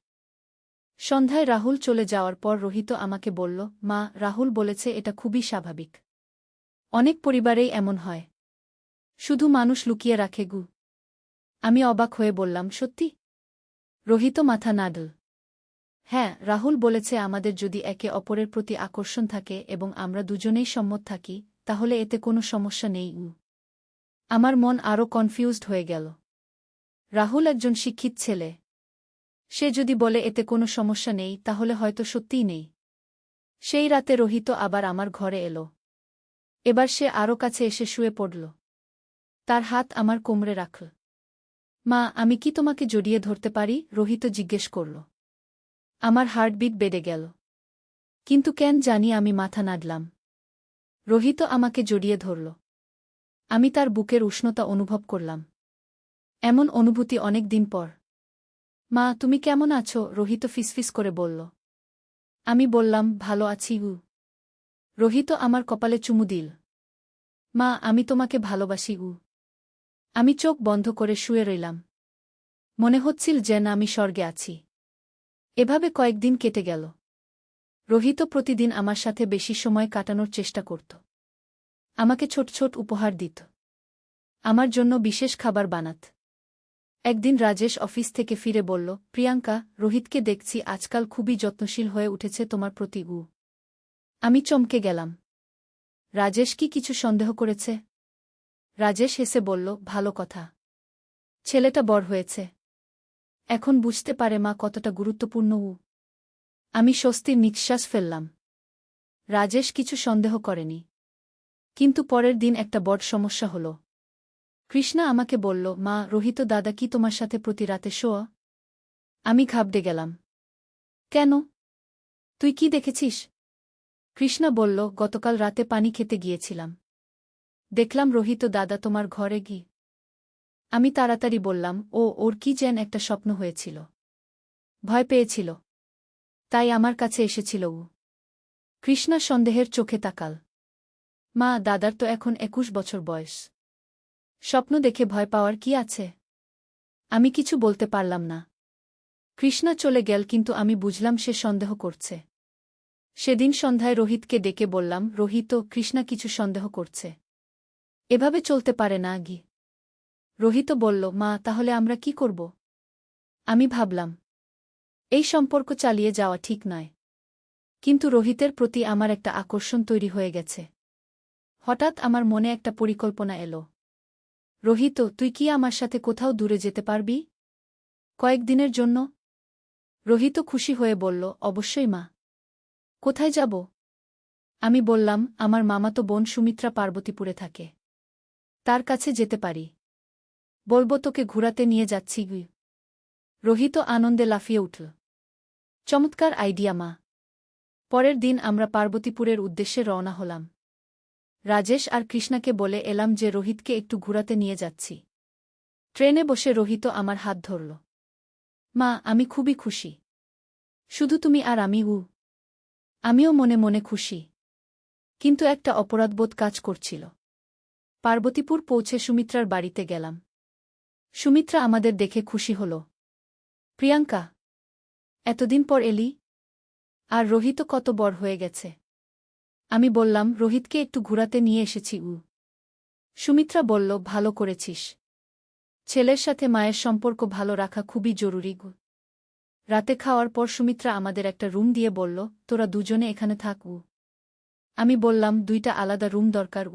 সন্ধ্যায় রাহুল চলে যাওয়ার পর রোহিত আমাকে বলল, মা, রাহুল বলেছে এটা খুবই স্বাভাবিক। অনেক পরিবারেই এমন হয়। শুধু মানুষ লুকিয়ে রাখে গু। আমি অবাক হয়ে বললাম, সত্যি? রোহিত মাথা নাড়ল। হ্যাঁ, রাহুল বলেছে আমাদের যদি একে অপরের প্রতি আকর্ষণ থাকে এবং আমরা দুজনেই সম্মত থাকি, তাহলে এতে কোনো সমস্যা নেই। আমার মন আরও কনফিউজড হয়ে গেল। রাহুল একজন শিক্ষিত ছেলে। সে যদি বলে এতে কোনো সমস্যা নেই, তাহলে হয়তো সত্যিই নেই। সেই রাতে রোহিত আবার আমার ঘরে এলো। এবার সে আরও কাছে এসে শুয়ে পড়ল। তার হাত আমার কোমরে রাখল। মা, আমি কি তোমাকে জড়িয়ে ধরতে পারি? রোহিত জিজ্ঞেস করল। আমার হার্টবিট বেড়ে গেল। কিন্তু কেন জানি আমি মাথা নাড়লাম। রোহিত আমাকে জড়িয়ে ধরল। আমি তার বুকের উষ্ণতা অনুভব করলাম। এমন অনুভূতি অনেক দিন পর। মা, তুমি কেমন আছো? রোহিত ফিসফিস করে বলল। আমি বললাম, ভালো আছি গু। রোহিত আমার কপালে চুমু দিল। মা, আমি তোমাকে ভালোবাসি গু। আমি চোখ বন্ধ করে শুয়ে রইলাম। মনে হচ্ছিল যেন আমি স্বর্গে আছি। এভাবে কয়েকদিন কেটে গেল। রোহিত প্রতিদিন আমার সাথে বেশি সময় কাটানোর চেষ্টা করত। আমাকে ছোট ছোট উপহার দিত। আমার জন্য বিশেষ খাবার বানাত। একদিন রাজেশ অফিস থেকে ফিরে বলল, প্রিয়াঙ্কা, রোহিতকে দেখছি আজকাল খুবই যত্নশীল হয়ে উঠেছে তোমার প্রতি গু। আমি চমকে গেলাম। রাজেশ কি কিছু সন্দেহ করেছে? রাজেশ হেসে বলল, ভালো কথা। ছেলেটা বড় হয়েছে। এখন বুঝতে পারে মা কতটা গুরুত্বপূর্ণ। আমি স্বস্তির নিঃশ্বাস ফেললাম। রাজেশ কিছু সন্দেহ করেনি। কিন্তু পরের দিন একটা বড় সমস্যা হল। কৃষ্ণা আমাকে বলল, মা, রোহিত দাদা কি তোমার সাথে প্রতি রাতে শোয়া? আমি ঘাবড়ে গেলাম। কেন? তুই কি দেখেছিস? কৃষ্ণা বলল, গতকাল রাতে পানি খেতে গিয়েছিলাম। দেখলাম রোহিত দাদা তোমার ঘরে গি। আমি তাড়াতাড়ি বললাম, ওর কি যেন একটা স্বপ্ন হয়েছিল। ভয় পেয়েছিল। তাই আমার কাছে এসেছিল ও। কৃষ্ণা সন্দেহের চোখে তাকাল। মা, দাদার তো এখন 21 বছর বয়স। স্বপ্ন দেখে ভয় পাওয়ার কি আছে? আমি কিছু বলতে পারলাম না। কৃষ্ণা চলে গেল, কিন্তু আমি বুঝলাম সে সন্দেহ করছে। সেদিন সন্ধ্যায় রোহিতকে ডেকে বললাম, রোহিত, কৃষ্ণা কিছু সন্দেহ করছে। এভাবে চলতে পারে না গি। রোহিত বলল, মা, তাহলে আমরা কি করব? আমি ভাবলাম, এই সম্পর্ক চালিয়ে যাওয়া ঠিক নয়। কিন্তু রোহিতের প্রতি আমার একটা আকর্ষণ তৈরি হয়ে গেছে। হঠাৎ আমার মনে একটা পরিকল্পনা এলো। রোহিত, তুই কি আমার সাথে কোথাও দূরে যেতে পারবি? কয়েকদিনের জন্য? রোহিত খুশি হয়ে বলল, অবশ্যই মা। কোথায় যাব? আমি বললাম, আমার মামাতো বোন সুমিত্রা পার্বতীপুরে থাকে। তার কাছে যেতে পারি। বলব তোকে ঘুরাতে নিয়ে যাচ্ছি গি। রোহিত আনন্দে লাফিয়ে উঠল। চমৎকার আইডিয়া মা। পরের দিন আমরা পার্বতীপুরের উদ্দেশ্যে রওনা হলাম। রাজেশ আর কৃষ্ণাকে বলে এলাম যে রোহিতকে একটু ঘুরাতে নিয়ে যাচ্ছি। ট্রেনে বসে রোহিত আমার হাত ধরল। মা, আমি খুবই খুশি। শুধু তুমি আর আমি। আমিও মনে মনে খুশি। কিন্তু একটা অপরাধবোধ কাজ করছিল। পার্বতীপুর পৌঁছে সুমিত্রার বাড়িতে গেলাম। সুমিত্রা আমাদের দেখে খুশি হল। প্রিয়াঙ্কা, এতদিন পর এলি? আর রোহিত কত বড় হয়ে গেছে। আমি বললাম, রোহিতকে একটু ঘুরাতে নিয়ে এসেছি। সুমিত্রা বলল, ভালো করেছিস। ছেলের সাথে মায়ের সম্পর্ক ভালো রাখা খুবই জরুরি। রাতে খাওয়ার পর সুমিত্রা আমাদের একটা রুম দিয়ে বলল, তোরা দুজনে এখানে থাক। আমি বললাম, 2টা আলাদা রুম দরকার।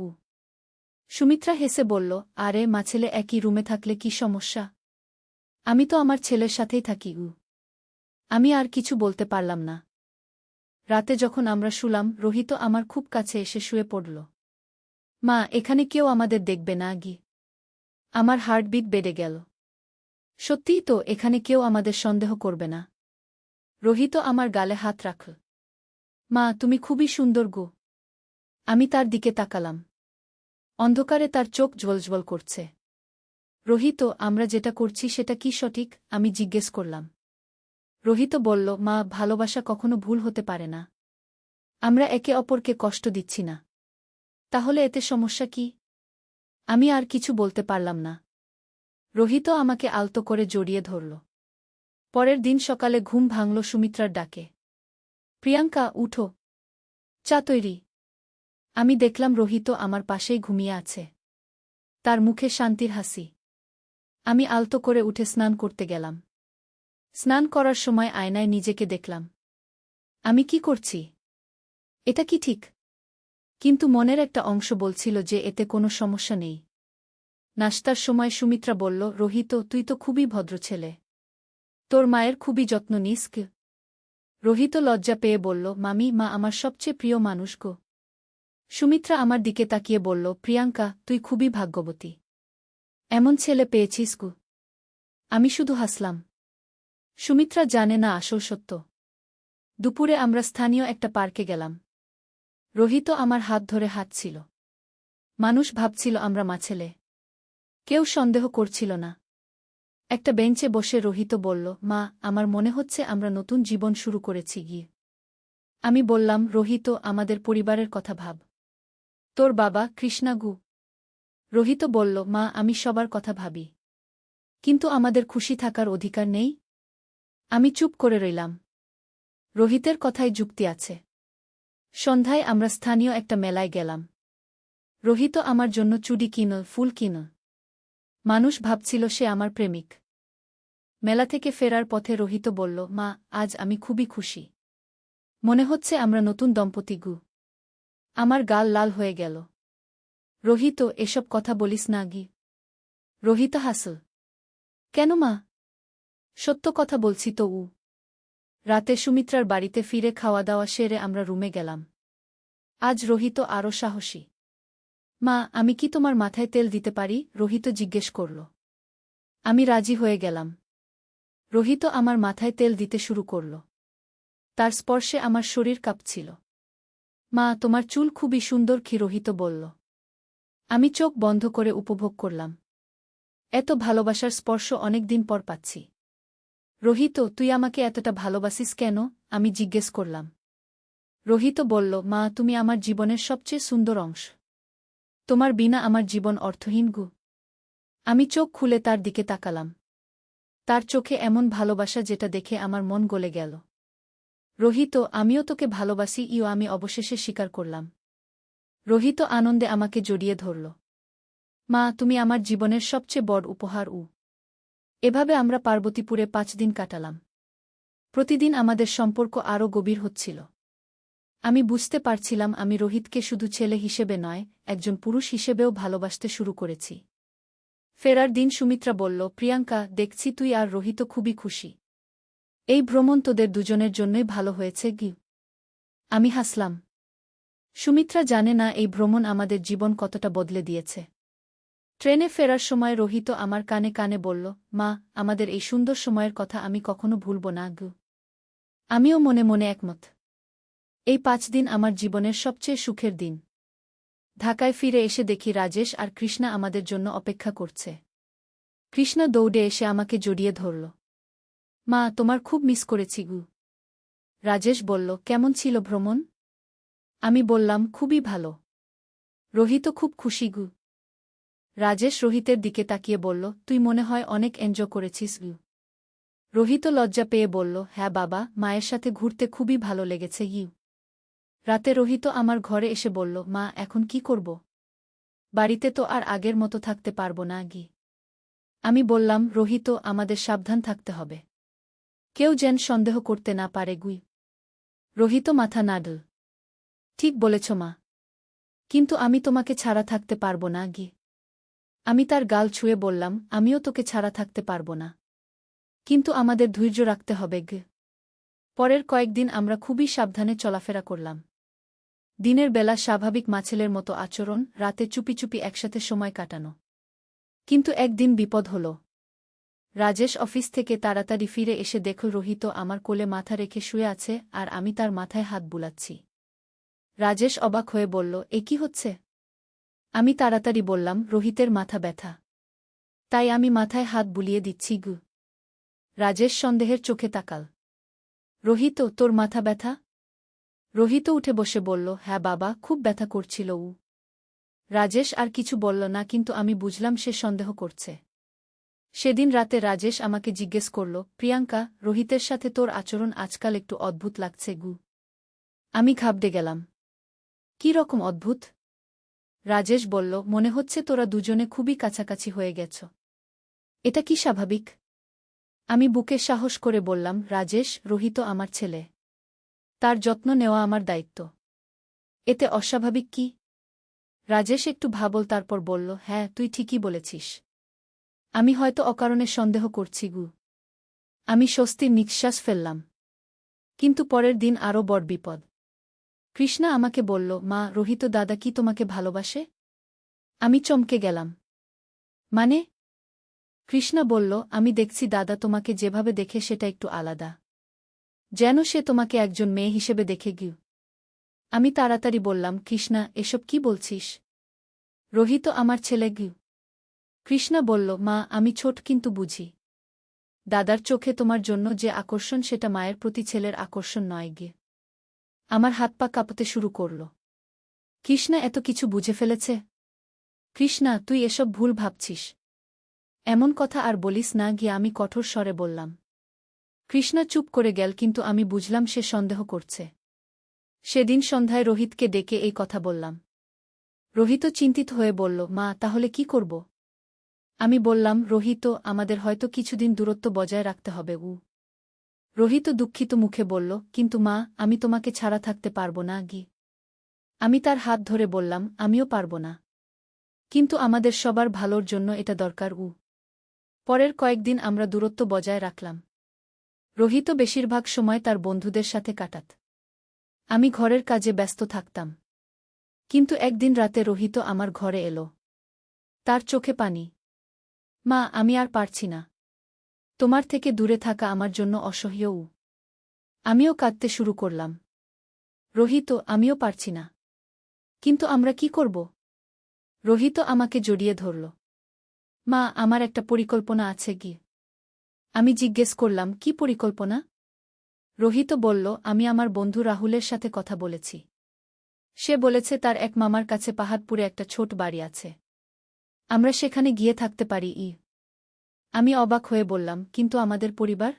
সুমিত্রা হেসে বলল, আরে মা, ছেলে একই রুমে থাকলে কি সমস্যা? আমি তো আমার ছেলের সাথেই থাকি। আমি আর কিছু বলতে পারলাম না। রাতে যখন আমরা শুলাম, রোহিত আমার খুব কাছে এসে শুয়ে পড়ল। মা, এখানে কেউ আমাদের দেখবে না গি। আমার হার্টবিট বেড়ে গেল। সত্যিই তো, এখানে কেউ আমাদের সন্দেহ করবে না। রোহিত আমার গালে হাত রাখল। মা, তুমি খুবই সুন্দর গো। আমি তার দিকে তাকালাম। অন্ধকারে তার চোখ জ্বলজ্বল করছে। রোহিত, আমরা যেটা করছি সেটা কি সঠিক? আমি জিজ্ঞেস করলাম। রোহিত বলল, মা, ভালোবাসা কখনো ভুল হতে পারে না। আমরা একে অপরকে কষ্ট দিচ্ছি না। তাহলে এতে সমস্যা কি? আমি আর কিছু বলতে পারলাম না। রোহিত আমাকে আলতো করে জড়িয়ে ধরল। পরের দিন সকালে ঘুম ভাঙল সুমিত্রার ডাকে। প্রিয়াঙ্কা, উঠো, চা তৈরি। আমি দেখলাম রোহিত আমার পাশেই ঘুমিয়ে আছে। তার মুখে শান্তির হাসি। আমি আলতো করে উঠে স্নান করতে গেলাম। স্নান করার সময় আয়নায় নিজেকে দেখলাম। আমি কি করছি? এটা কি ঠিক? কিন্তু মনের একটা অংশ বলছিল যে এতে কোনো সমস্যা নেই। নাশতার সময় সুমিত্রা বলল, রোহিত, তুই তো খুবই ভদ্র ছেলে। তোর মায়ের খুবই যত্ন নিস ক? রোহিত লজ্জা পেয়ে বলল, মামি, মা আমার সবচেয়ে প্রিয় মানুষ গো। সুমিত্রা আমার দিকে তাকিয়ে বলল, প্রিয়াঙ্কা, তুই খুবই ভাগ্যবতী। এমন ছেলে পেয়েছিস গো। আমি শুধু হাসলাম। সুমিত্রা জানে না আসল সত্য। দুপুরে আমরা স্থানীয় একটা পার্কে গেলাম। রোহিত আমার হাত ধরে হাঁটছিল। মানুষ ভাবছিল আমরা মাছেলে। কেউ সন্দেহ করছিল না। একটা বেঞ্চে বসে রোহিত বলল, মা, আমার মনে হচ্ছে আমরা নতুন জীবন শুরু করেছি গিয়ে। আমি বললাম, রোহিত, আমাদের পরিবারের কথা ভাব। তোর বাবা, কৃষ্ণাগু। রোহিত বলল, মা, আমি সবার কথা ভাবি। কিন্তু আমাদের খুশি থাকার অধিকার নেই? আমি চুপ করে রইলাম। রোহিতের কথায় যুক্তি আছে। সন্ধ্যায় আমরা স্থানীয় একটা মেলায় গেলাম। রোহিত আমার জন্য চুড়ি কিনল, ফুল কিনল। মানুষ ভাবছিল সে আমার প্রেমিক। মেলা থেকে ফেরার পথে রোহিত বলল, মা, আজ আমি খুবই খুশি। মনে হচ্ছে আমরা নতুন দম্পতি গু। আমার গাল লাল হয়ে গেল। রোহিত, এসব কথা বলিস না গি। রোহিত হাসল। কেন মা? সত্য কথা বলছি তো। রাতে সুমিত্রার বাড়িতে ফিরে খাওয়া দাওয়া সেরে আমরা রুমে গেলাম। আজ রোহিত আরও সাহসী। মা, আমি কি তোমার মাথায় তেল দিতে পারি? রোহিত জিজ্ঞেস করল। আমি রাজি হয়ে গেলাম। রোহিত আমার মাথায় তেল দিতে শুরু করল। তার স্পর্শে আমার শরীর কাঁপছিল। মা, তোমার চুল খুবই সুন্দর কি? রোহিত বলল। আমি চোখ বন্ধ করে উপভোগ করলাম। এত ভালোবাসার স্পর্শ অনেকদিন পর পাচ্ছি। রোহিত, তুই আমাকে এতটা ভালোবাসিস কেন? আমি জিজ্ঞেস করলাম। রোহিত বলল, মা, তুমি আমার জীবনের সবচেয়ে সুন্দর অংশ। তোমার বিনা আমার জীবন অর্থহীন গু। আমি চোখ খুলে তার দিকে তাকালাম। তার চোখে এমন ভালোবাসা যেটা দেখে আমার মন গলে গেল। রোহিত, আমিও তোকে ভালোবাসি। আমি অবশেষে স্বীকার করলাম। রোহিত আনন্দে আমাকে জড়িয়ে ধরল। মা, তুমি আমার জীবনের সবচেয়ে বড় উপহার। এভাবে আমরা পার্বতীপুরে 5 দিন কাটালাম। প্রতিদিন আমাদের সম্পর্ক আরও গভীর হচ্ছিল। আমি বুঝতে পারছিলাম আমি রোহিতকে শুধু ছেলে হিসেবে নয়, একজন পুরুষ হিসেবেও ভালোবাসতে শুরু করেছি। ফেরার দিন সুমিত্রা বলল, প্রিয়াঙ্কা, দেখছি তুই আর রোহিত খুবই খুশি। এই ভ্রমণ তোদের দুজনের জন্যই ভালো হয়েছে গি। আমি হাসলাম। সুমিত্রা জানে না এই ভ্রমণ আমাদের জীবন কতটা বদলে দিয়েছে। ট্রেনে ফেরার সময় রোহিত আমার কানে কানে বলল, মা, আমাদের এই সুন্দর সময়ের কথা আমি কখনো ভুলব না গু। আমিও মনে মনে একমত। এই 5 দিন আমার জীবনের সবচেয়ে সুখের দিন। ঢাকায় ফিরে এসে দেখি রাজেশ আর কৃষ্ণা আমাদের জন্য অপেক্ষা করছে। কৃষ্ণা দৌড়ে এসে আমাকে জড়িয়ে ধরল। মা, তোমার খুব মিস করেছি গু। রাজেশ বলল, কেমন ছিল ভ্রমণ? আমি বললাম, খুবই ভালো। রোহিত খুব খুশি গু। রাজেশ রোহিতের দিকে তাকিয়ে বলল, তুই মনে হয় অনেক এনজয় করেছিস গু। রোহিত লজ্জা পেয়ে বলল, হ্যাঁ বাবা, মায়ের সাথে ঘুরতে খুবই ভালো লেগেছে ইউ। রাতে রোহিত আমার ঘরে এসে বলল, মা, এখন কি করব? বাড়িতে তো আর আগের মতো থাকতে পারব না গি। আমি বললাম, রোহিত, আমাদের সাবধান থাকতে হবে। কেউ যেন সন্দেহ করতে না পারে গুই। রোহিত মাথা নাড়ল। ঠিক বলেছ মা। কিন্তু আমি তোমাকে ছাড়া থাকতে পারব না গি। আমি তার গাল ছুঁয়ে বললাম, আমিও তোকে ছাড়া থাকতে পারব না। কিন্তু আমাদের ধৈর্য রাখতে হবে গে। পরের কয়েকদিন আমরা খুবই সাবধানে চলাফেরা করলাম। দিনের বেলা স্বাভাবিক মাছেলের মতো আচরণ, রাতে চুপি চুপি একসাথে সময় কাটানো। কিন্তু একদিন বিপদ হল। রাজেশ অফিস থেকে তাড়াতাড়ি ফিরে এসে দেখল রোহিত আমার কোলে মাথা রেখে শুয়ে আছে আর আমি তার মাথায় হাত বুলাচ্ছি। রাজেশ অবাক হয়ে বলল, এ কি হচ্ছে? আমি তাড়াতাড়ি বললাম, রোহিতের মাথা ব্যথা, তাই আমি মাথায় হাত বুলিয়ে দিচ্ছি গু। রাজেশ সন্দেহের চোখে তাকাল। রোহিত, তোর মাথা ব্যথা? রোহিত উঠে বসে বলল, হ্যাঁ বাবা, খুব ব্যথা করছিল উ। রাজেশ আর কিছু বলল না, কিন্তু আমি বুঝলাম সে সন্দেহ করছে। সেদিন রাতে রাজেশ আমাকে জিজ্ঞেস করল, প্রিয়াঙ্কা, রোহিতের সাথে তোর আচরণ আজকাল একটু অদ্ভুত লাগছে গু। আমি ঘাবড়ে গেলাম। কি রকম অদ্ভুত? রাজেশ বলল, মনে হচ্ছে তোরা দুজনে খুবই কাছাকাছি হয়ে গেছ। এটা কি স্বাভাবিক? আমি বুকে সাহস করে বললাম, রাজেশ, রোহিত আমার ছেলে, তার যত্ন নেওয়া আমার দায়িত্ব। এতে অস্বাভাবিক কি? রাজেশ একটু ভাবল, তারপর বলল, হ্যাঁ, তুই ঠিকই বলেছিস। আমি হয়তো অকারণে সন্দেহ করছি গু। আমি স্বস্তির নিঃশ্বাস ফেললাম। কিন্তু পরের দিন আরও বড় বিপদ। কৃষ্ণা আমাকে বলল, মা, রোহিত দাদা কি তোমাকে ভালোবাসে? আমি চমকে গেলাম। মানে? কৃষ্ণা বলল, আমি দেখছি দাদা তোমাকে যেভাবে দেখে সেটা একটু আলাদা, যেন সে তোমাকে একজন মেয়ে হিসেবে দেখে গিয়ে। আমি তাড়াতাড়ি বললাম, কৃষ্ণা, এসব কি বলছিস? রোহিত আমার ছেলে গিয়ে। কৃষ্ণা বলল, মা, আমি ছোট কিন্তু বুঝি। দাদার চোখে তোমার জন্য যে আকর্ষণ সেটা মায়ের প্রতি ছেলের আকর্ষণ নয় গিয়ে। আমার হাত পা কাঁপতে শুরু করল। কৃষ্ণা এত কিছু বুঝে ফেলেছে? কৃষ্ণা, তুই এসব ভুল ভাবছিস। এমন কথা আর বলিস না গিয়ে, আমি কঠোর স্বরে বললাম। কৃষ্ণা চুপ করে গেল, কিন্তু আমি বুঝলাম সে সন্দেহ করছে। সেদিন সন্ধ্যায় রোহিতকে ডেকে এই কথা বললাম। রোহিত চিন্তিত হয়ে বলল, মা, তাহলে কি করব? আমি বললাম, রোহিত, আমাদের হয়তো কিছুদিন দূরত্ব বজায় রাখতে হবে উ। রোহিত দুঃখিত মুখে বলল, কিন্তু মা, আমি তোমাকে ছাড়া থাকতে পারব না গি। আমি তার হাত ধরে বললাম, আমিও পারব না। কিন্তু আমাদের সবার ভালোর জন্য এটা দরকার উ। পরের কয়েকদিন আমরা দূরত্ব বজায় রাখলাম। রোহিত বেশিরভাগ সময় তার বন্ধুদের সাথে কাটাত। আমি ঘরের কাজে ব্যস্ত থাকতাম। কিন্তু একদিন রাতে রোহিত আমার ঘরে এলো। তার চোখে পানি। মা, আমি আর পারছি না। তোমার থেকে দূরে থাকা আমার জন্য অসহ্য উ। আমিও কাঁদতে শুরু করলাম। রোহিত, আমিও পারছি না। কিন্তু আমরা কি করব? রোহিত আমাকে জড়িয়ে ধরল। মা, আমার একটা পরিকল্পনা আছে গি। আমি জিজ্ঞেস করলাম, কি পরিকল্পনা? রোহিত বলল, আমি আমার বন্ধু রাহুলের সাথে কথা বলেছি। সে বলেছে তার এক মামার কাছে পাহাড়পুরে একটা ছোট বাড়ি আছে। আমরা সেখানে গিয়ে থাকতে পারি ই। আমি অবাক হয়ে বললাম, কিন্তু আমাদের পরিবার?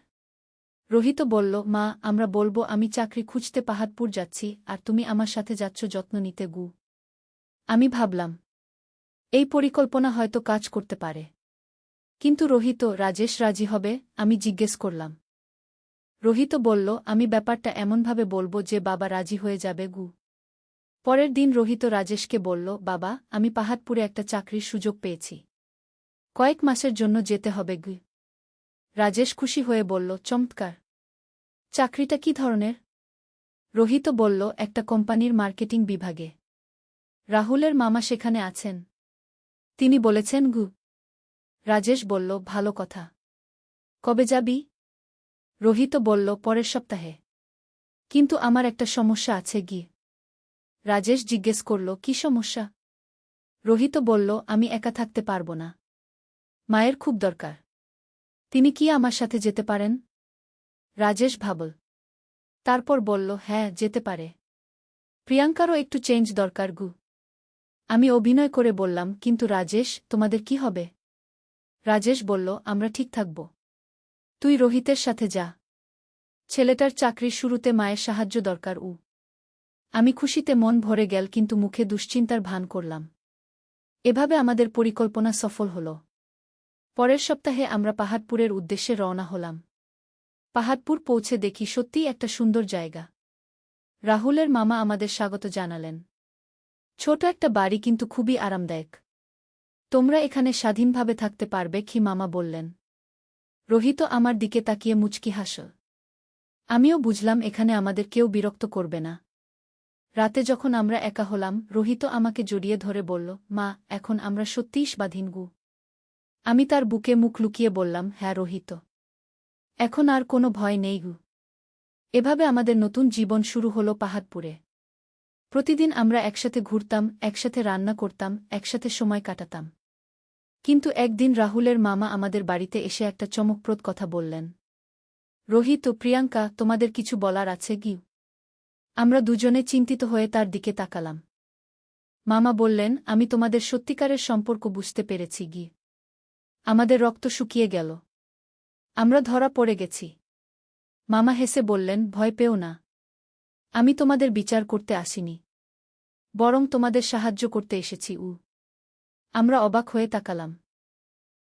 রোহিত বলল, মা, আমরা বলবো আমি চাকরি খুঁজতে পাহাড়পুর যাচ্ছি আর তুমি আমার সাথে যাচ্ছ যত্ন নিতে গু। আমি ভাবলাম, এই পরিকল্পনা হয়তো কাজ করতে পারে। কিন্তু রোহিত, রাজেশ রাজি হবে? আমি জিজ্ঞেস করলাম। রোহিত বলল, আমি ব্যাপারটা এমনভাবে বলবো যে বাবা রাজি হয়ে যাবে গু। পরের দিন রোহিত রাজেশকে বলল, বাবা, আমি পাহাড়পুরে একটা চাকরির সুযোগ পেয়েছি। কয়েক মাসের জন্য যেতে হবে গু। রাজেশ খুশি হয়ে বলল, চমৎকার। চাকরিটা কি ধরনের? রোহিত বলল, একটা কোম্পানির মার্কেটিং বিভাগে। রাহুলের মামা সেখানে আছেন। তিনি বলেছেন গু। রাজেশ বলল, ভালো কথা। কবে যাবি? রোহিত বলল, পরের সপ্তাহে। কিন্তু আমার একটা সমস্যা আছে গি। রাজেশ জিজ্ঞেস করল, কি সমস্যা? রোহিত বলল, আমি একা থাকতে পারব না। মায়ের খুব দরকার। তিনি কি আমার সাথে যেতে পারেন? রাজেশ ভাবল। তারপর বলল, হ্যাঁ, যেতে পারে। প্রিয়াঙ্কারও একটু চেঞ্জ দরকার গু। আমি অভিনয় করে বললাম, কিন্তু রাজেশ, তোমাদের কি হবে? রাজেশ বলল, আমরা ঠিক থাকব। তুই রোহিতের সাথে যা। ছেলেটার চাকরির শুরুতে মায়ের সাহায্য দরকার উ। আমি খুশিতে মন ভরে গেল, কিন্তু মুখে দুশ্চিন্তার ভান করলাম। এভাবে আমাদের পরিকল্পনা সফল হল। পরের সপ্তাহে আমরা পাহাড়পুরের উদ্দেশ্যে রওনা হলাম। পাহাড়পুর পৌঁছে দেখি সত্যিই একটা সুন্দর জায়গা। রাহুলের মামা আমাদের স্বাগত জানালেন। ছোট একটা বাড়ি, কিন্তু খুবই আরামদায়ক। তোমরা এখানে স্বাধীনভাবে থাকতে পারবে কি, মামা বললেন। রোহিত আমার দিকে তাকিয়ে মুচকি হাসল। আমিও বুঝলাম এখানে আমাদের কেউ বিরক্ত করবে না। রাতে যখন আমরা একা হলাম, রোহিত আমাকে জড়িয়ে ধরে বলল, মা, এখন আমরা সত্যিই স্বাধীন গু। আমি তার বুকে মুখ লুকিয়ে বললাম, হ্যাঁ রোহিত। এখন আর কোনো ভয় নেই গু। এভাবে আমাদের নতুন জীবন শুরু হলো পাহাড়পুরে। প্রতিদিন আমরা একসাথে ঘুরতাম, একসাথে রান্না করতাম, একসাথে সময় কাটাতাম। কিন্তু একদিন রাহুলের মামা আমাদের বাড়িতে এসে একটা চমকপ্রদ কথা বললেন। রোহিত ও প্রিয়াঙ্কা, তোমাদের কিছু বলার আছে কি? আমরা দুজনে চিন্তিত হয়ে তার দিকে তাকালাম। মামা বললেন, আমি তোমাদের সত্যিকারের সম্পর্ক বুঝতে পেরেছি গি। আমাদের রক্ত শুকিয়ে গেল। আমরা ধরা পড়ে গেছি। মামা হেসে বললেন, ভয় পেও না। আমি তোমাদের বিচার করতে আসিনি, বরং তোমাদের সাহায্য করতে এসেছি। আমরা অবাক হয়ে তাকালাম।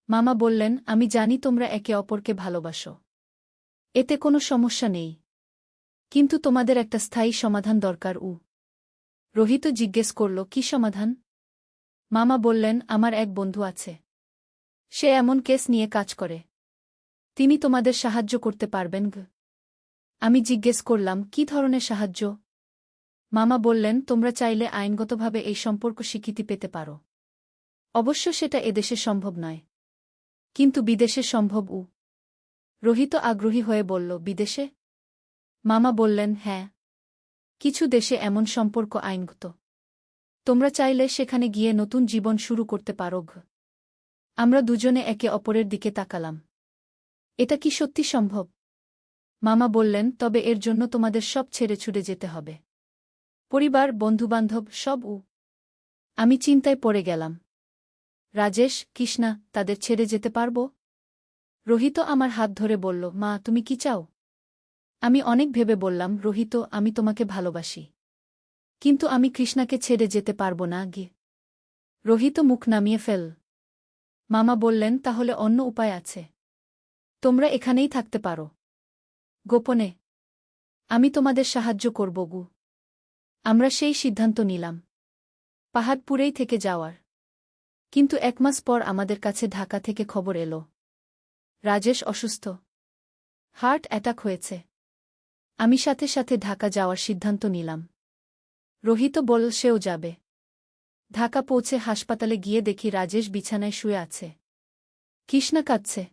মামা বললেন, আমি জানি তোমরা একে অপরকে ভালোবাসো। এতে কোনো সমস্যা নেই। কিন্তু তোমাদের একটা স্থায়ী সমাধান দরকার। রোহিত জিজ্ঞেস করল, কি সমাধান? মামা বললেন, আমার এক বন্ধু আছে। সে এমন কেস নিয়ে কাজ করে। তিনি তোমাদের সাহায্য করতে পারবেন। আমি জিজ্ঞেস করলাম, কি ধরনের সাহায্য? মামা বললেন, তোমরা চাইলে আইনগতভাবে এই সম্পর্ক স্বীকৃতি পেতে পারো। অবশ্য সেটা এদেশে সম্ভব নয়, কিন্তু বিদেশে সম্ভব। রোহিত আগ্রহী হয়ে বলল, বিদেশে? মামা বললেন, হ্যাঁ, কিছু দেশে এমন সম্পর্ক আইনগত। তোমরা চাইলে সেখানে গিয়ে নতুন জীবন শুরু করতে পারো। আমরা দুজনে একে অপরের দিকে তাকালাম। এটা কি সত্যি সম্ভব? মামা বললেন, তবে এর জন্য তোমাদের সব ছেড়ে ছুটে যেতে হবে। পরিবার, বন্ধুবান্ধব, সব। আমি চিন্তায় পড়ে গেলাম। রাজেশ, কৃষ্ণা, তাদের ছেড়ে যেতে পারব? রোহিত আমার হাত ধরে বলল, মা, তুমি কি চাও? আমি অনেক ভেবে বললাম, রোহিত, আমি তোমাকে ভালোবাসি, কিন্তু আমি কৃষ্ণাকে ছেড়ে যেতে পারব না গে। রোহিত মুখ নামিয়ে ফেল। মামা বললেন, তাহলে অন্য উপায় আছে। তোমরা এখানেই থাকতে পারো, গোপনে। আমি তোমাদের সাহায্য করব। আমরা সেই সিদ্ধান্ত নিলাম, পাহাড়পুরেই থেকে যাওয়ার। কিন্তু 1 মাস পর আমাদের কাছে ঢাকা থেকে খবর এলো, রাজেশ অসুস্থ, হার্ট অ্যাটাক হয়েছে। আমি সাথে সাথে ঢাকা যাওয়ার সিদ্ধান্ত নিলাম। রোহিত বলল, সেও যাবে। ঢাকা পৌঁছে হাসপাতালে গিয়ে দেখি রাজেশ বিছানায় শুয়ে আছে। কৃষ্ণা কাঁদছে।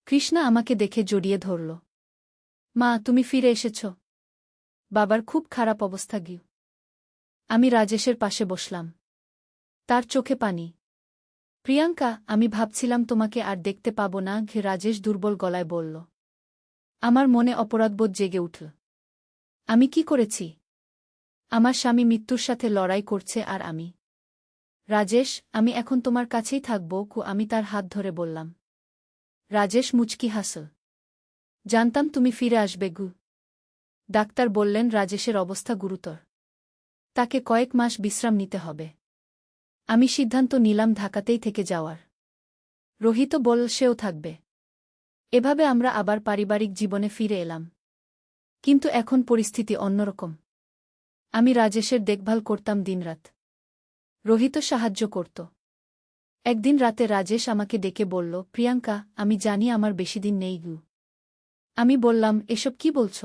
কৃষ্ণা আমাকে দেখে জড়িয়ে ধরল। মা, তুমি ফিরে এসেছ। বাবার খুব খারাপ অবস্থা গিয়ে। আমি রাজেশের পাশে বসলাম। তার চোখে পানি। প্রিয়াঙ্কা, আমি ভাবছিলাম তোমাকে আর দেখতে পাব না, রাজেশ দুর্বল গলায় বলল। আমার মনে অপরাধবোধ জেগে উঠল। আমি কি করেছি? আমার স্বামী মৃত্যুর সাথে লড়াই করছে, আর আমি। রাজেশ, আমি এখন তোমার কাছেই থাকব। আমি তার হাত ধরে বললাম। রাজেশ মুচকি হাসল। জানতাম তুমি ফিরে আসবে। ডাক্তার বললেন, রাজেশের অবস্থা গুরুতর। তাকে কয়েক মাস বিশ্রাম নিতে হবে। আমি সিদ্ধান্ত নিলাম ঢাকাতেই থেকে যাওয়ার। রোহিত বলল, সেও থাকবে। এভাবে আমরা আবার পারিবারিক জীবনে ফিরে এলাম। কিন্তু এখন পরিস্থিতি অন্যরকম। আমি রাজেশের দেখভাল করতাম দিনরাত। রোহিত সাহায্য করত। একদিন রাতে রাজেশ আমাকে ডেকে বলল, প্রিয়াঙ্কা, আমি জানি আমার বেশিদিন নেই। আমি বললাম, এসব কি বলছ?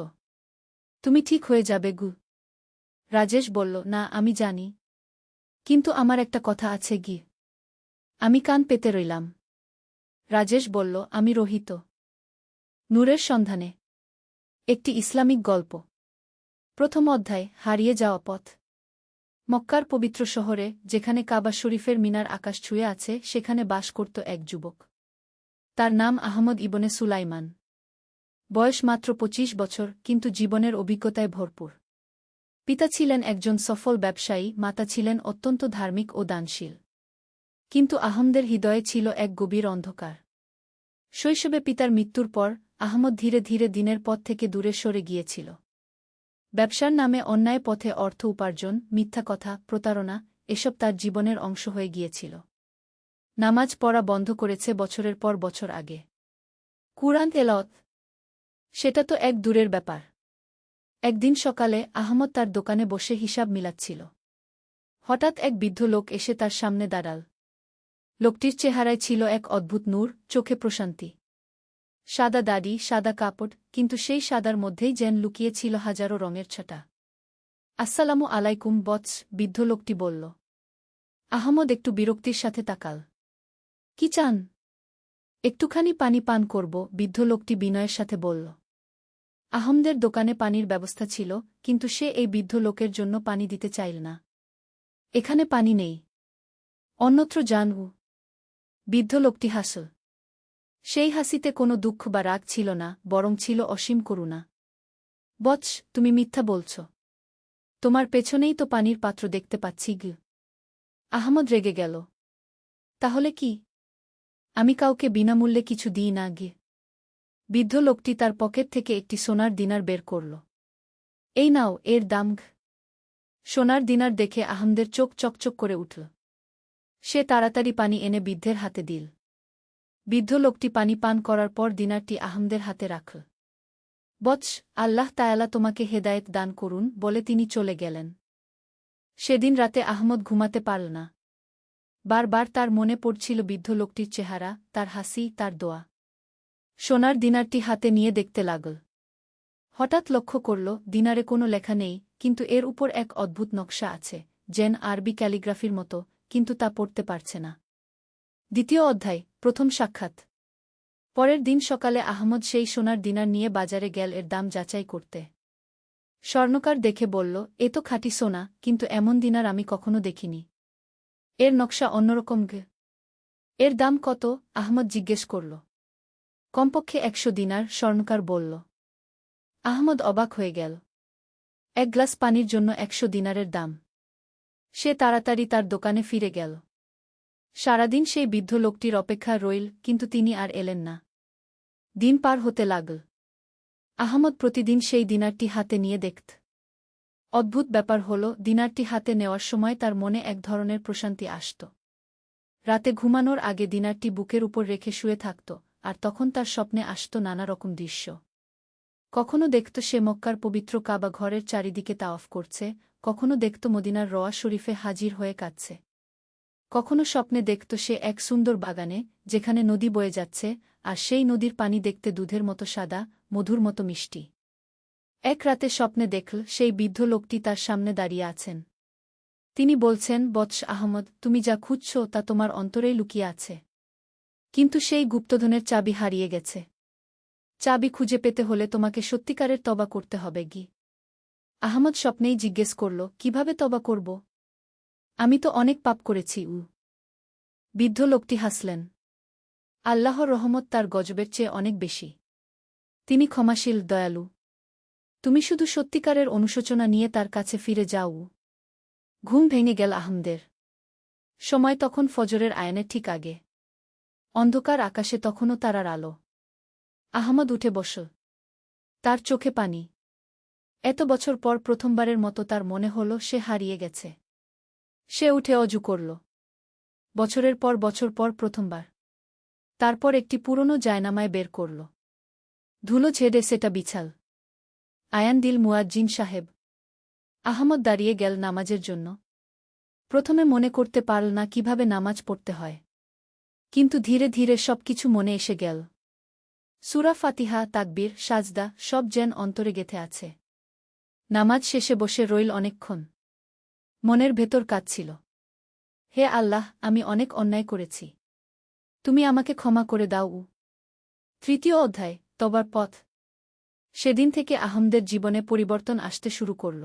তুমি ঠিক হয়ে যাবে। রাজেশ বলল, না, আমি জানি, কিন্তু আমার একটা কথা আছে। আমি কান পেতে রইলাম। রাজেশ বলল, আমি রোহিত। নূরের সন্ধানে। একটি ইসলামিক গল্প। প্রথম অধ্যায়, হারিয়ে যাওয়া পথ। মক্কার পবিত্র শহরে, যেখানে কাবা শরীফের মিনার আকাশ ছুঁয়ে আছে, সেখানে বাস করত এক যুবক। তার নাম আহমদ ইবনে সুলাইমান। বয়স মাত্র 25 বছর, কিন্তু জীবনের অভিজ্ঞতায় ভরপুর। পিতা ছিলেন একজন সফল ব্যবসায়ী, মাতা ছিলেন অত্যন্ত ধার্মিক ও দানশীল। কিন্তু আহমদের হৃদয়ে ছিল এক গভীর অন্ধকার। শৈশবে পিতার মৃত্যুর পর আহমদ ধীরে ধীরে দিনের পথ থেকে দূরে সরে গিয়েছিল। ব্যবসার নামে অন্যায় পথে অর্থ উপার্জন, মিথ্যা কথা, প্রতারণা, এসব তার জীবনের অংশ হয়ে গিয়েছিল। নামাজ পড়া বন্ধ করেছে বছরের পর বছর আগে। কুরআন তেলাওয়াত, সেটা তো এক দূরের ব্যাপার। একদিন সকালে আহমদ তার দোকানে বসে হিসাব মিলাচ্ছিল। হঠাৎ এক বৃদ্ধ লোক এসে তার সামনে দাঁড়াল। লোকটির চেহারায় ছিল এক অদ্ভুত নূর, চোখে প্রশান্তি। সাদা দাড়ি, সাদা কাপড়, কিন্তু সেই সাদার মধ্যেই যেন লুকিয়ে ছিল হাজারো রঙের ছটা। আসসালামু আলাইকুম বৎস, বৃদ্ধ লোকটি বলল। আহমদ একটু বিরক্তির সাথে তাকাল। কি চান? একটুখানি পানি পান করব, বৃদ্ধ লোকটি বিনয়ের সাথে বলল। আহমদের দোকানে পানির ব্যবস্থা ছিল, কিন্তু সে এই বৃদ্ধ লোকের জন্য পানি দিতে চাইল না। এখানে পানি নেই, অন্যত্র যান। বৃদ্ধ লোকটি হাসল। সেই হাসিতে কোনো দুঃখ বা রাগ ছিল না, বরং ছিল অসীম করুণা। বৎস, তুমি মিথ্যা বলছ। তোমার পেছনেই তো পানির পাত্র দেখতে পাচ্ছি। আহমদ রেগে গেল। তাহলে কি? আমি কাউকে বিনামূল্যে কিছু দিই না। বৃদ্ধ লোকটি তার পকেট থেকে একটি সোনার দিনার বের করল। এই নাও, এর দাম। সোনার দিনার দেখে আহমদের চোখ চকচক করে উঠল। সে তাড়াতাড়ি পানি এনে বৃদ্ধের হাতে দিল। বৃদ্ধ লোকটি পানি পান করার পর দিনারটি আহমদের হাতে রাখল। বৎস, আল্লাহ তায়ালা তোমাকে হেদায়েত দান করুন বলে তিনি চলে গেলেন। সেদিন রাতে আহমদ ঘুমাতে পারল না। বারবার তার মনে পড়ছিল বৃদ্ধ লোকটির চেহারা, তার হাসি, তার দোয়া। সোনার দিনারটি হাতে নিয়ে দেখতে লাগল। হঠাৎ লক্ষ্য করল, দিনারে কোনো লেখা নেই, কিন্তু এর উপর এক অদ্ভুত নকশা আছে, যেন আরবি ক্যালিগ্রাফির মতো, কিন্তু তা পড়তে পারছে না। দ্বিতীয় অধ্যায়, প্রথম সাক্ষাৎ। পরের দিন সকালে আহমদ সেই সোনার দিনার নিয়ে বাজারে গেল এর দাম যাচাই করতে। স্বর্ণকার দেখে বলল, এ তো খাঁটি সোনা, কিন্তু এমন দিনার আমি কখনো দেখিনি। এর নকশা অন্যরকম। এর দাম কত? আহমদ জিজ্ঞেস করল। কমপক্ষে 100 দিনার, স্বর্ণকার বলল। আহমদ অবাক হয়ে গেল। এক গ্লাস পানির জন্য 100 দিনারের দাম! সে তাড়াতাড়ি তার দোকানে ফিরে গেল। সারাদিন সেই বৃদ্ধ লোকটির অপেক্ষা রইল, কিন্তু তিনি আর এলেন না। দিন পার হতে লাগল। আহমদ প্রতিদিন সেই দিনারটি হাতে নিয়ে দেখত। অদ্ভুত ব্যাপার হল, দিনারটি হাতে নেওয়ার সময় তার মনে এক ধরনের প্রশান্তি আসত। রাতে ঘুমানোর আগে দিনারটি বুকের উপর রেখে শুয়ে থাকত, আর তখন তার স্বপ্নে আসত নানা রকম দৃশ্য। কখনো দেখত সে মক্কার পবিত্র কাবা ঘরের চারিদিকে তাওয়াফ করছে, কখনো দেখত মদিনার রওয়া শরীফে হাজির হয়ে কাঁদছে। কখনো স্বপ্নে দেখত সে এক সুন্দর বাগানে, যেখানে নদী বয়ে যাচ্ছে, আর সেই নদীর পানি দেখতে দুধের মতো সাদা, মধুর মতো মিষ্টি। এক রাতে স্বপ্নে দেখল সেই বৃদ্ধ লোকটি তার সামনে দাঁড়িয়ে আছেন। তিনি বলছেন, বৎস আহমদ, তুমি যা খুঁজছ তা তোমার অন্তরেই লুকিয়ে আছে। কিন্তু সেই গুপ্তধনের চাবি হারিয়ে গেছে। চাবি খুঁজে পেতে হলে তোমাকে সত্যিকারের তওবা করতে হবে। আহমদ স্বপ্নেই জিজ্ঞেস করল, কিভাবে তওবা করব? আমি তো অনেক পাপ করেছি। বৃদ্ধ লোকটি হাসলেন। আল্লাহর রহমত তার গজবের চেয়ে অনেক বেশি। তিনি ক্ষমাশীল, দয়ালু। তুমি শুধু সত্যিকারের অনুশোচনা নিয়ে তার কাছে ফিরে যাও। ঘুম ভেঙে গেল আহমদের। সময় তখন ফজরের আয়ানের ঠিক আগে। অন্ধকার আকাশে তখনও তারার আলো। আহমদ উঠে বসল। তার চোখে পানি। এত বছর পর প্রথমবারের মতো তার মনে হল সে হারিয়ে গেছে। সে উঠে অজু করল। বছরের পর বছর পর প্রথমবার। তারপর একটি পুরনো জায়নামায় বের করল। ধুলো ঝেড়ে সেটা বিছাল। আয়ান দিল মুয়াজ্জিন সাহেব। আহমদ দাঁড়িয়ে গেল নামাজের জন্য। প্রথমে মনে করতে পারল না কিভাবে নামাজ পড়তে হয়। কিন্তু ধীরে ধীরে সবকিছু মনে এসে গেল। সূরা ফাতিহা, তাকবীর, সাজদা, সব যেন অন্তরে গেঁথে আছে। নামাজ শেষে বসে রইল অনেকক্ষণ। মনের ভেতর কাঁদছিল। হে আল্লাহ, আমি অনেক অন্যায় করেছি। তুমি আমাকে ক্ষমা করে দাও। তৃতীয় অধ্যায়, তওবার পথ। সেদিন থেকে আহমদের জীবনে পরিবর্তন আসতে শুরু করল।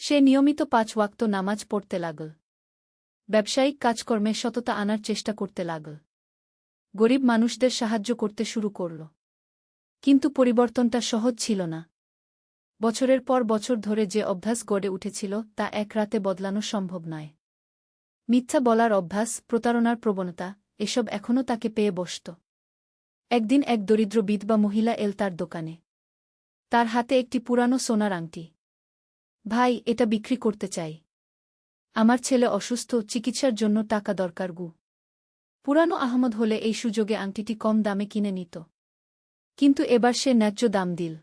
সে নিয়মিত 5 ওয়াক্ত নামাজ পড়তে লাগল। ব্যবসায়িক কাজকর্মে সততা আনার চেষ্টা করতে লাগল। গরিব মানুষদের সাহায্য করতে শুরু করল। কিন্তু পরিবর্তনটা সহজ ছিল না। বছরের পর বছর ধরে যে অভ্যাস গড়ে উঠেছিল তা এক রাতে বদলানো সম্ভব নয়। মিথ্যা বলার অভ্যাস, প্রতারণার প্রবণতা, এসব এখনও তাকে পেয়ে বসত। একদিন এক দরিদ্র বিধবা মহিলা এল তার দোকানে। তার হাতে একটি পুরানো সোনার আংটি। ভাই, এটা বিক্রি করতে চাই। আমার ছেলে অসুস্থ, চিকিৎসার জন্য টাকা দরকার। পুরানো আহমদ হলে এই সুযোগে আংটিটি কম দামে কিনে নিত। কিন্তু এবার সে ন্যায্য দাম দিল।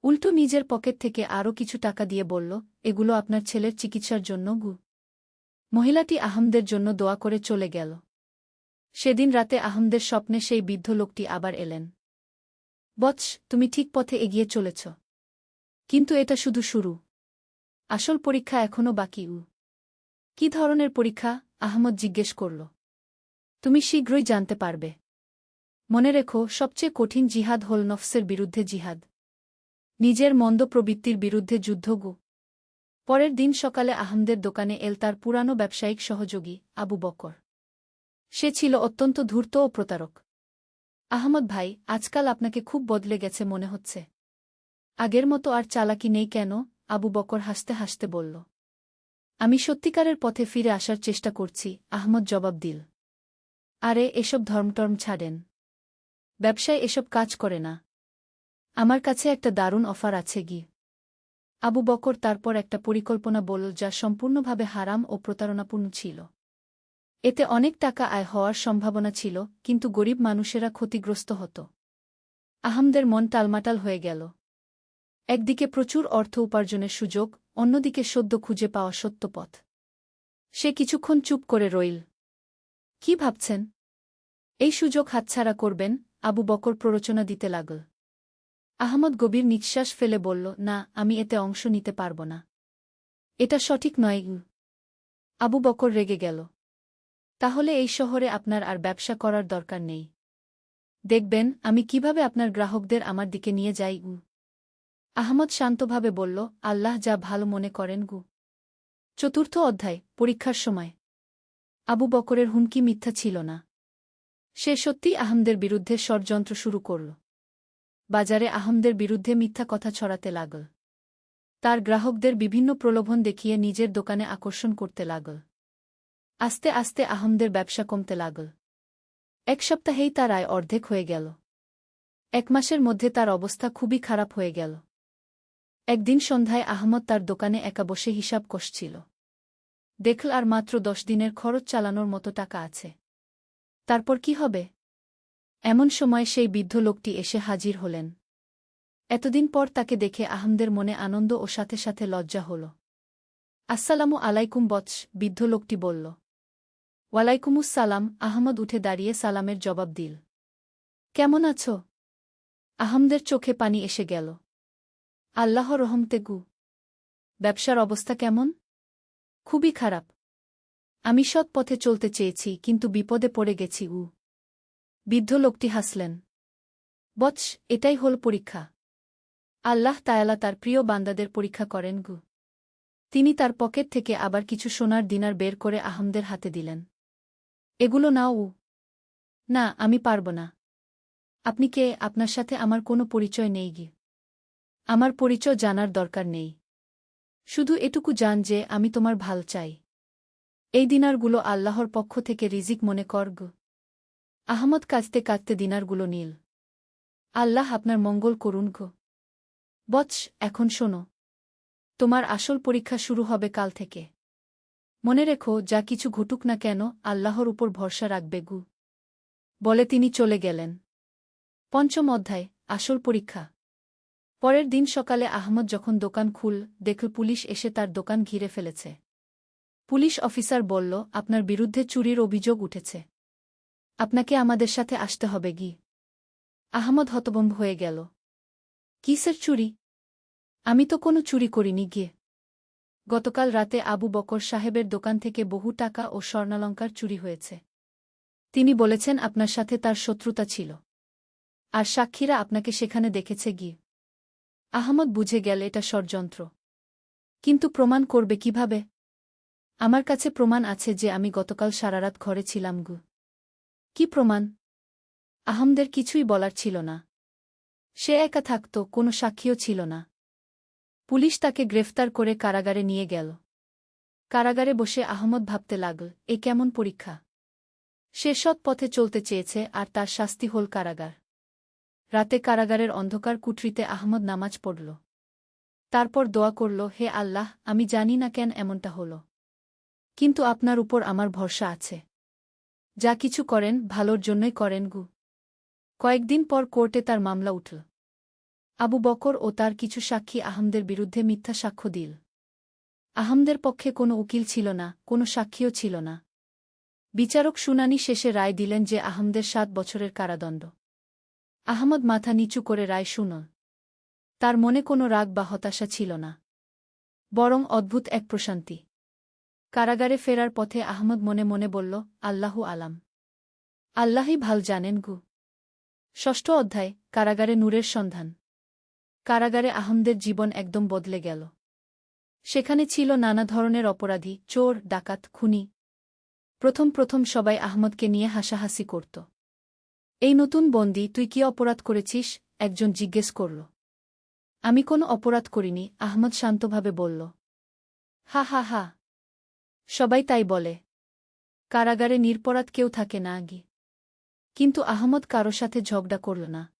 উল্টো নিজের পকেট থেকে আরও কিছু টাকা দিয়ে বলল, এগুলো আপনার ছেলের চিকিৎসার জন্য। মহিলাটি আহমদের জন্য দোয়া করে চলে গেল। সেদিন রাতে আহমদের স্বপ্নে সেই বৃদ্ধ লোকটি আবার এলেন। বৎস, তুমি ঠিক পথে এগিয়ে চলেছ। কিন্তু এটা শুধু শুরু। আসল পরীক্ষা এখনও বাকি। কি ধরনের পরীক্ষা? আহমদ জিজ্ঞেস করল। তুমি শীঘ্রই জানতে পারবে। মনে রেখো, সবচেয়ে কঠিন জিহাদ হল নফসের বিরুদ্ধে জিহাদ। নিজের মন্দ প্রবৃত্তির বিরুদ্ধে যুদ্ধ। পরের দিন সকালে আহমদের দোকানে এল তার পুরানো ব্যবসায়িক সহযোগী আবু বকর। সে ছিল অত্যন্ত ধূর্ত ও প্রতারক। আহমদ ভাই, আজকাল আপনাকে খুব বদলে গেছে মনে হচ্ছে। আগের মতো আর চালাকি নেই কেন? আবু বকর হাসতে হাসতে বলল। আমি সত্যিকারের পথে ফিরে আসার চেষ্টা করছি, আহমদ জবাব দিল। আরে এসব ধর্মটর্ম ছাড়েন। ব্যবসায় এসব কাজ করে না। আমার কাছে একটা দারুণ অফার আছে গি। আবু বকর তারপর একটা পরিকল্পনা বলল যা সম্পূর্ণভাবে হারাম ও প্রতারণাপূর্ণ ছিল। এতে অনেক টাকা আয় হওয়ার সম্ভাবনা ছিল, কিন্তু গরিব মানুষেরা ক্ষতিগ্রস্ত হতো। আহমদের মন টালমাটাল হয়ে গেল। একদিকে প্রচুর অর্থ উপার্জনের সুযোগ, অন্যদিকে সদ্য খুঁজে পাওয়া সত্য পথ। সে কিছুক্ষণ চুপ করে রইল। কি ভাবছেন? এই সুযোগ হাতছাড়া করবেন? আবু বকর প্ররোচনা দিতে লাগল। আহমদ গভীর নিঃশ্বাস ফেলে বলল, না, আমি এতে অংশ নিতে পারব না। এটা সঠিক নয়। আবু বকর রেগে গেল। তাহলে এই শহরে আপনার আর ব্যবসা করার দরকার নেই। দেখবেন আমি কিভাবে আপনার গ্রাহকদের আমার দিকে নিয়ে যাই। আহমদ শান্তভাবে বলল, আল্লাহ যা ভালো মনে করেন। চতুর্থ অধ্যায়, পরীক্ষার সময়। আবু বকরের হুমকি মিথ্যা ছিল না। সে সত্যি আহমদের বিরুদ্ধে ষড়যন্ত্র শুরু করল। বাজারে আহমদের বিরুদ্ধে মিথ্যা কথা ছড়াতে লাগল। তার গ্রাহকদের বিভিন্ন প্রলোভন দেখিয়ে নিজের দোকানে আকর্ষণ করতে লাগল। আস্তে আস্তে আহমদের ব্যবসা কমতে লাগল। এক সপ্তাহেই তার আয় অর্ধেক হয়ে গেল। এক মাসের মধ্যে তার অবস্থা খুবই খারাপ হয়ে গেল। একদিন সন্ধ্যায় আহমদ তার দোকানে একা বসে হিসাব কষছিল। দেখল আর মাত্র 10 দিনের খরচ চালানোর মতো টাকা আছে। তারপর কি হবে? এমন সময় সেই বৃদ্ধ লোকটি এসে হাজির হলেন। এতদিন পর তাকে দেখে আহমদের মনে আনন্দ ও সাথে সাথে লজ্জা হল। আসসালামু আলাইকুম বৎস, বৃদ্ধ লোকটি বলল। ওয়ালাইকুমুস সালাম। আহমদ উঠে দাঁড়িয়ে সালামের জবাব দিল। কেমন আছো? আহমদের চোখে পানি এসে গেল। আল্লাহর রহমতে গু। ব্যবসার অবস্থা কেমন? খুবই খারাপ। আমি সৎ পথে চলতে চেয়েছি, কিন্তু বিপদে পড়ে গেছি। বৃদ্ধ লোকটি হাসলেন। বৎস, এটাই হল পরীক্ষা। আল্লাহ তায়ালা তার প্রিয় বান্দাদের পরীক্ষা করেন। তিনি তার পকেট থেকে আবার কিছু সোনার দিনার বের করে আহমদের হাতে দিলেন। এগুলো নাও। না, আমি পারব না। আপনি কে? আপনার সাথে আমার কোনো পরিচয় নেই। আমার পরিচয় জানার দরকার নেই। শুধু এটুকু জান যে আমি তোমার ভাল চাই। এই দিনারগুলো আল্লাহর পক্ষ থেকে রিজিক মনে কর। আহমদ কাঁদতে কাঁদতে দিনারগুলো নিল। আল্লাহ আপনার মঙ্গল করুন। বৎস, এখন শোনো। তোমার আসল পরীক্ষা শুরু হবে কাল থেকে। মনে রেখো, যা কিছু ঘটুক না কেন, আল্লাহর উপর ভরসা রাখবে। বলে তিনি চলে গেলেন। পঞ্চম অধ্যায়, আসল পরীক্ষা। পরের দিন সকালে আহমদ যখন দোকান দেখল পুলিশ এসে তার দোকান ঘিরে ফেলেছে। পুলিশ অফিসার বলল, আপনার বিরুদ্ধে চুরির অভিযোগ উঠেছে। আপনাকে আমাদের সাথে আসতে হবে। আহমদ হতভম্ব হয়ে গেল। কিসের চুরি? আমি তো কোনো চুরি করিনি। গতকাল রাতে আবু বকর সাহেবের দোকান থেকে বহু টাকা ও স্বর্ণালঙ্কার চুরি হয়েছে। তিনি বলেছেন আপনার সাথে তার শত্রুতা ছিল। আর সাক্ষীরা আপনাকে সেখানে দেখেছে। আহমদ বুঝে গেল এটা ষড়যন্ত্র। কিন্তু প্রমাণ করবে কিভাবে? আমার কাছে প্রমাণ আছে যে আমি গতকাল সারারাত ঘরে ছিলাম। কি প্রমাণ? আহমদের কিছুই বলার ছিল না। সে একা থাকত, কোনো সাক্ষীও ছিল না। পুলিশ তাকে গ্রেফতার করে কারাগারে নিয়ে গেল। কারাগারে বসে আহমদ ভাবতে লাগল, এ কেমন পরীক্ষা! সে সৎ পথে চলতে চেয়েছে, আর তার শাস্তি হল কারাগার। রাতে কারাগারের অন্ধকার কুঠরিতে আহমদ নামাজ পড়ল। তারপর দোয়া করল, হে আল্লাহ, আমি জানি না কেন এমনটা হল, কিন্তু আপনার উপর আমার ভরসা আছে। যা কিছু করেন ভালোর জন্যই করেন। কয়েকদিন পর কোর্টে তার মামলা উঠল। আবু বকর ও তার কিছু সাক্ষী আহমদের বিরুদ্ধে মিথ্যা সাক্ষ্য দিল। আহমদের পক্ষে কোনো উকিল ছিল না, কোনো সাক্ষীও ছিল না। বিচারক শুনানি শেষে রায় দিলেন যে আহমদের 7 বছরের কারাদণ্ড। আহমদ মাথা নিচু করে রায় শুনল। তার মনে কোনো রাগ বা হতাশা ছিল না, বরং অদ্ভুত এক প্রশান্তি। কারাগারে ফেরার পথে আহমদ মনে মনে বলল, আল্লাহু আলাম। আল্লাহই ভাল জানেন। ষষ্ঠ অধ্যায় কারাগারে নূরের সন্ধান। কারাগারে আহমদের জীবন একদম বদলে গেল। সেখানে ছিল নানা ধরনের অপরাধী, চোর, ডাকাত, খুনি। প্রথম প্রথম সবাই আহমদকে নিয়ে হাসাহাসি করত। এই নতুন বন্দী, তুই কি অপরাধ করেছিস? একজন জিজ্ঞেস করল। আমি কোনো অপরাধ করিনি, আহমদ শান্তভাবে বলল। হা হা হা। সবাই তাই বলে। কারাগারে নিরপরাধ কেউ থাকে না আগে। কিন্তু আহমদ কারো সাথে ঝগড়া করল না।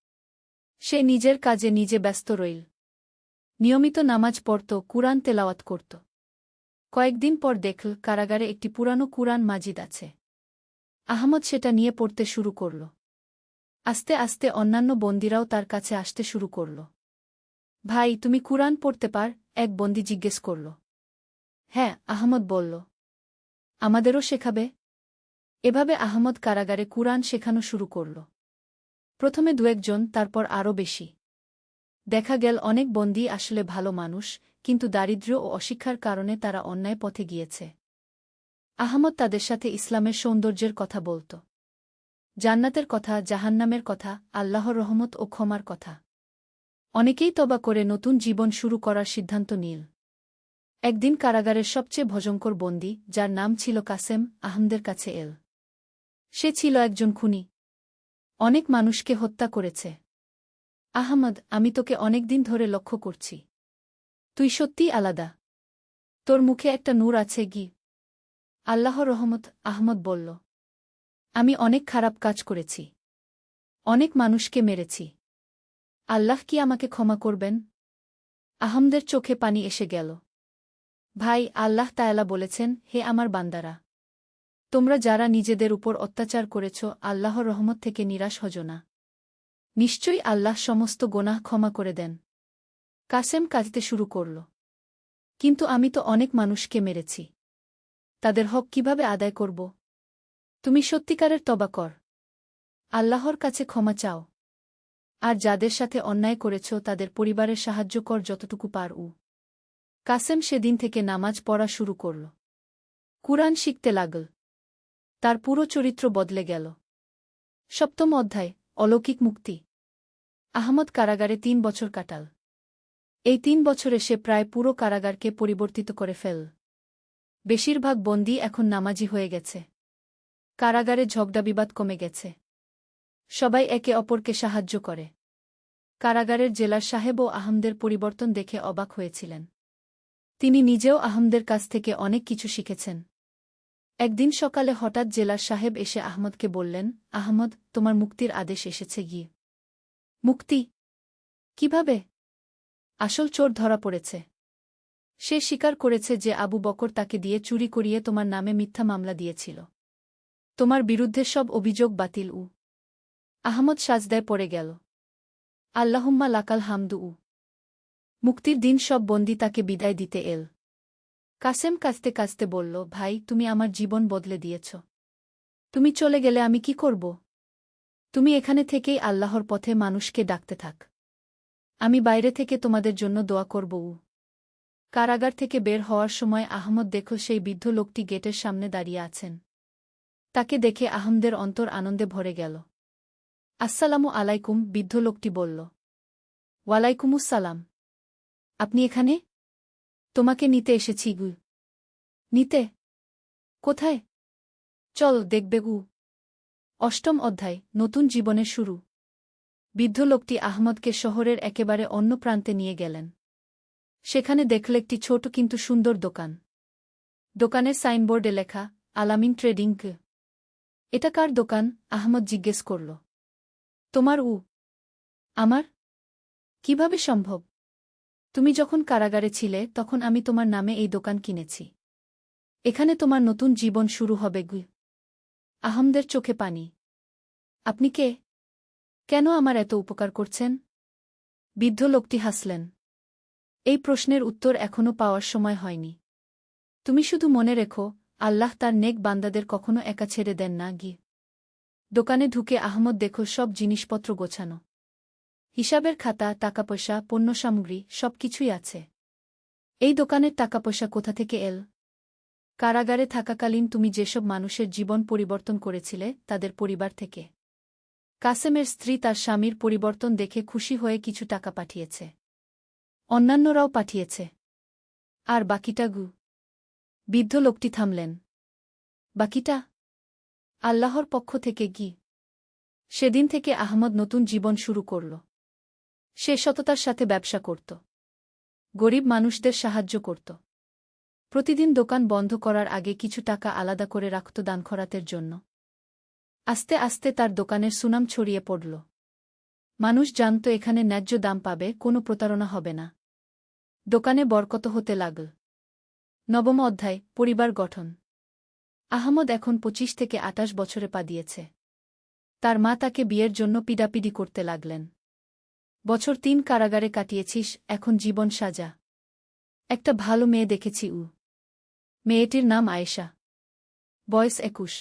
সে নিজের কাজে নিজে ব্যস্ত রইল। নিয়মিত নামাজ পড়ত, কুরআন তেলাওয়াত করত। কয়েকদিন পর দেখল কারাগারে একটি পুরানো কুরআন মাজিদ আছে। আহমদ সেটা নিয়ে পড়তে শুরু করল। আস্তে আস্তে অন্যান্য বন্দীরাও তার কাছে আসতে শুরু করল। ভাই, তুমি কুরআন পড়তে পার? এক বন্দী জিজ্ঞেস করল। হ্যাঁ, আহমদ বলল। আমাদেরও শেখাবে? এভাবে আহমদ কারাগারে কুরআন শেখানো শুরু করল। প্রথমে দু-একজন, তারপর আরও বেশি। দেখা গেল অনেক বন্দী আসলে ভালো মানুষ, কিন্তু দারিদ্র্য ও অশিক্ষার কারণে তারা অন্যায় পথে গিয়েছে। আহমদ তাদের সাথে ইসলামের সৌন্দর্যের কথা বলত। জান্নাতের কথা, জাহান্নামের কথা, আল্লাহর রহমত ও ক্ষমার কথা। অনেকেই তওবা করে নতুন জীবন শুরু করার সিদ্ধান্ত নিল। একদিন কারাগারের সবচেয়ে ভয়ঙ্কর বন্দী, যার নাম ছিল কাসেম, আহমদের কাছে এল। সে ছিল একজন খুনি। অনেক মানুষকে হত্যা করেছে। আহমদ, আমি তোকে অনেকদিন ধরে লক্ষ্য করছি। তুই সত্যিই আলাদা। তোর মুখে একটা নূর আছে কি? আল্লাহর রহমত, আহমদ বলল। আমি অনেক খারাপ কাজ করেছি। অনেক মানুষকে মেরেছি। আল্লাহ কি আমাকে ক্ষমা করবেন? আহমদের চোখে পানি এসে গেল। ভাই, আল্লাহ তাআলা বলেছেন, হে আমার বান্দারা, তোমরা যারা নিজেদের উপর অত্যাচার করেছ, আল্লাহর রহমত থেকে নিরাশ হজো না। নিশ্চয়ই আল্লাহ সমস্ত গোনাহ ক্ষমা করে দেন। কাসেম কাঁদতে শুরু করল। কিন্তু আমি তো অনেক মানুষকে মেরেছি। তাদের হক কিভাবে আদায় করব? তুমি সত্যিকারের তওবা কর। আল্লাহর কাছে ক্ষমা চাও। আর যাদের সাথে অন্যায় করেছ তাদের পরিবারের সাহায্য কর যতটুকু পারু। কাসেম সেদিন থেকে নামাজ পড়া শুরু করল। কুরআন শিখতে লাগল। তার পুরো চরিত্র বদলে গেল। সপ্তম অধ্যায় অলৌকিক মুক্তি। আহমদ কারাগারে ৩ বছর কাটাল। এই ৩ বছরে সে প্রায় পুরো কারাগারকে পরিবর্তিত করে ফেল। বেশিরভাগ বন্দী এখন নামাজি হয়ে গেছে। কারাগারে ঝগড়াবিবাদ কমে গেছে। সবাই একে অপরকে সাহায্য করে। কারাগারের জেলার সাহেবও আহমদের পরিবর্তন দেখে অবাক হয়েছিলেন। তিনি নিজেও আহমদের কাছ থেকে অনেক কিছু শিখেছেন। একদিন সকালে হঠাৎ জেলার সাহেব এসে আহমদকে বললেন, আহমদ, তোমার মুক্তির আদেশ এসেছে গিয়ে। মুক্তি? কিভাবে? আসল চোর ধরা পড়েছে। সে স্বীকার করেছে যে আবু বকর তাকে দিয়ে চুরি করিয়ে তোমার নামে মিথ্যা মামলা দিয়েছিল। তোমার বিরুদ্ধে সব অভিযোগ বাতিল। আহমদ সাজদায় পড়ে গেল। আল্লাহুম্মা লাকাল হামদু। মুক্তির দিন সব বন্দী তাকে বিদায় দিতে এল। কাসেম কাঁদতে কাঁদতে বলল, ভাই, তুমি আমার জীবন বদলে দিয়েছ। তুমি চলে গেলে আমি কি করব? তুমি এখানে থেকেই আল্লাহর পথে মানুষকে ডাকতে থাক। আমি বাইরে থেকে তোমাদের জন্য দোয়া করব। কারাগার থেকে বের হওয়ার সময় আহমদ দেখল সেই বৃদ্ধ লোকটি গেটের সামনে দাঁড়িয়ে আছেন। তাকে দেখে আহমদের অন্তর আনন্দে ভরে গেল। আসসালামু আলাইকুম, বৃদ্ধ লোকটি বলল। ওয়ালাইকুমুসসালাম। আপনি এখানে? তোমাকে নিতে এসেছি গু। নিতে? কোথায়? চল, দেখবে গু। অষ্টম অধ্যায় নতুন জীবনের শুরু। বৃদ্ধ লোকটি আহমদকে শহরের একেবারে অন্য প্রান্তে নিয়ে গেলেন। সেখানে দেখল একটি ছোট কিন্তু সুন্দর দোকান। দোকানের সাইনবোর্ডে লেখা, আলামিন ট্রেডিং। এটা কার দোকান? আহমদ জিজ্ঞেস করল। তোমার। আমার? কিভাবে সম্ভব? তুমি যখন কারাগারে ছিলে তখন আমি তোমার নামে এই দোকান কিনেছি। এখানে তোমার নতুন জীবন শুরু হবে গু। আহমদের চোখে পানি। আপনি কে? কেন আমার এত উপকার করছেন? বৃদ্ধ লোকটি হাসলেন। এই প্রশ্নের উত্তর এখনো পাওয়ার সময় হয়নি। তুমি শুধু মনে রেখো, আল্লাহ তার নেক বান্দাদের কখনো একা ছেড়ে দেন না গি। দোকানে ঢুকে আহমদ দেখল সব জিনিসপত্র গোছানো। হিসাবের খাতা, টাকাপয়সা, পণ্যসামগ্রী সবকিছুই আছে। এই দোকানের টাকাপয়সা কোথা থেকে এল? কারাগারে থাকাকালীন তুমি যেসব মানুষের জীবন পরিবর্তন করেছিলে তাদের পরিবার থেকে। কাসেমের স্ত্রী তার স্বামীর পরিবর্তন দেখে খুশি হয়ে কিছু টাকা পাঠিয়েছে। অন্যান্যরাও পাঠিয়েছে। আর বাকিটা গু? বৃদ্ধ লোকটি থামলেন। বাকিটা? আল্লাহর পক্ষ থেকে গি। সেদিন থেকে আহমদ নতুন জীবন শুরু করল। সে সততার সাথে ব্যবসা করত। গরিব মানুষদের সাহায্য করত। প্রতিদিন দোকান বন্ধ করার আগে কিছু টাকা আলাদা করে রাখত দানখরাতের জন্য। আস্তে আস্তে তার দোকানের সুনাম ছড়িয়ে পড়ল। মানুষ জানত এখানে ন্যায্য দাম পাবে, কোনো প্রতারণা হবে না। দোকানে বরকত হতে লাগল। নবম অধ্যায়, পরিবার গঠন। আহমদ এখন 25 থেকে 28 বছরে পা দিয়েছে। তার মা তাকে বিয়ের জন্য পিডাপিডি করতে লাগলেন। বছর 3 কারাগারে কাটিয়েছিস, এখন জীবন সাজা। একটা ভালো মেয়ে দেখেছি। মেয়েটির নাম আয়েশা। বয়স 21।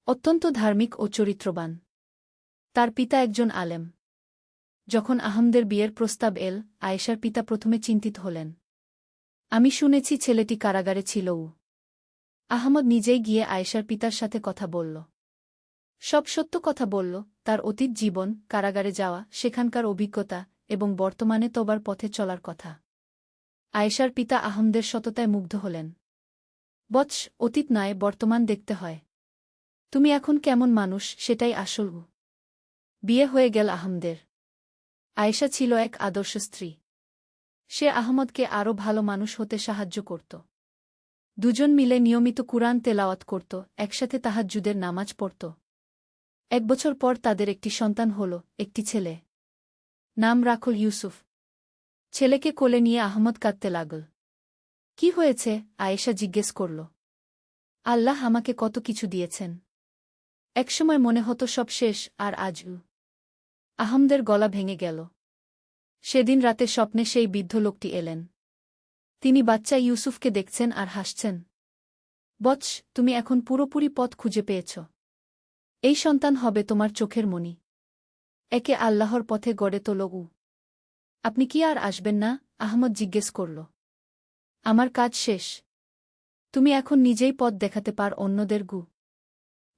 অত্যন্ত ধার্মিক ও চরিত্রবান। তার পিতা একজন আলেম। যখন আহমদের বিয়ের প্রস্তাব এল, আয়েশার পিতা প্রথমে চিন্তিত হলেন। আমি শুনেছি ছেলেটি কারাগারে ছিল। আহমদ নিজেই গিয়ে আয়েশার পিতার সাথে কথা বলল। সব সত্য কথা বলল, তার অতীত জীবন, কারাগারে যাওয়া, সেখানকার অভিজ্ঞতা এবং বর্তমানে তোবার পথে চলার কথা। আয়েশার পিতা আহমদের সততায় মুগ্ধ হলেন। বৎস, অতীত নয়, বর্তমান দেখতে হয়। তুমি এখন কেমন মানুষ সেটাই আসল। বিয়ে হয়ে গেল আহমদের। আয়েশা ছিল এক আদর্শ স্ত্রী। সে আহমদকে আরও ভালো মানুষ হতে সাহায্য করত। দুজন মিলে নিয়মিত কুরআন তেলাওয়াত করত, একসাথে তাহাজ্জুদের নামাজ পড়ত। 1 বছর পর তাদের একটি সন্তান হল, একটি ছেলে। নাম রাখল ইউসুফ। ছেলেকে কোলে নিয়ে আহমদ কাঁদতে লাগল। কি হয়েছে? আয়েশা জিজ্ঞেস করল। আল্লাহ আমাকে কত কিছু দিয়েছেন। একসময় মনে হতো সব শেষ, আর আজ আহমদের গলা ভেঙে গেল। সেদিন রাতে স্বপ্নে সেই বৃদ্ধ লোকটি এলেন। তিনি বাচ্চা ইউসুফকে দেখছেন আর হাসছেন। বৎস, তুমি এখন পুরোপুরি পথ খুঁজে পেয়েছ। এই সন্তান হবে তোমার চোখের মণি। একে আল্লাহর পথে গড়ে তোলো। আপনি কি আর আসবেন না? আহমদ জিজ্ঞেস করল। আমার কাজ শেষ। তুমি এখন নিজেই পথ দেখাতে পার অন্যদের।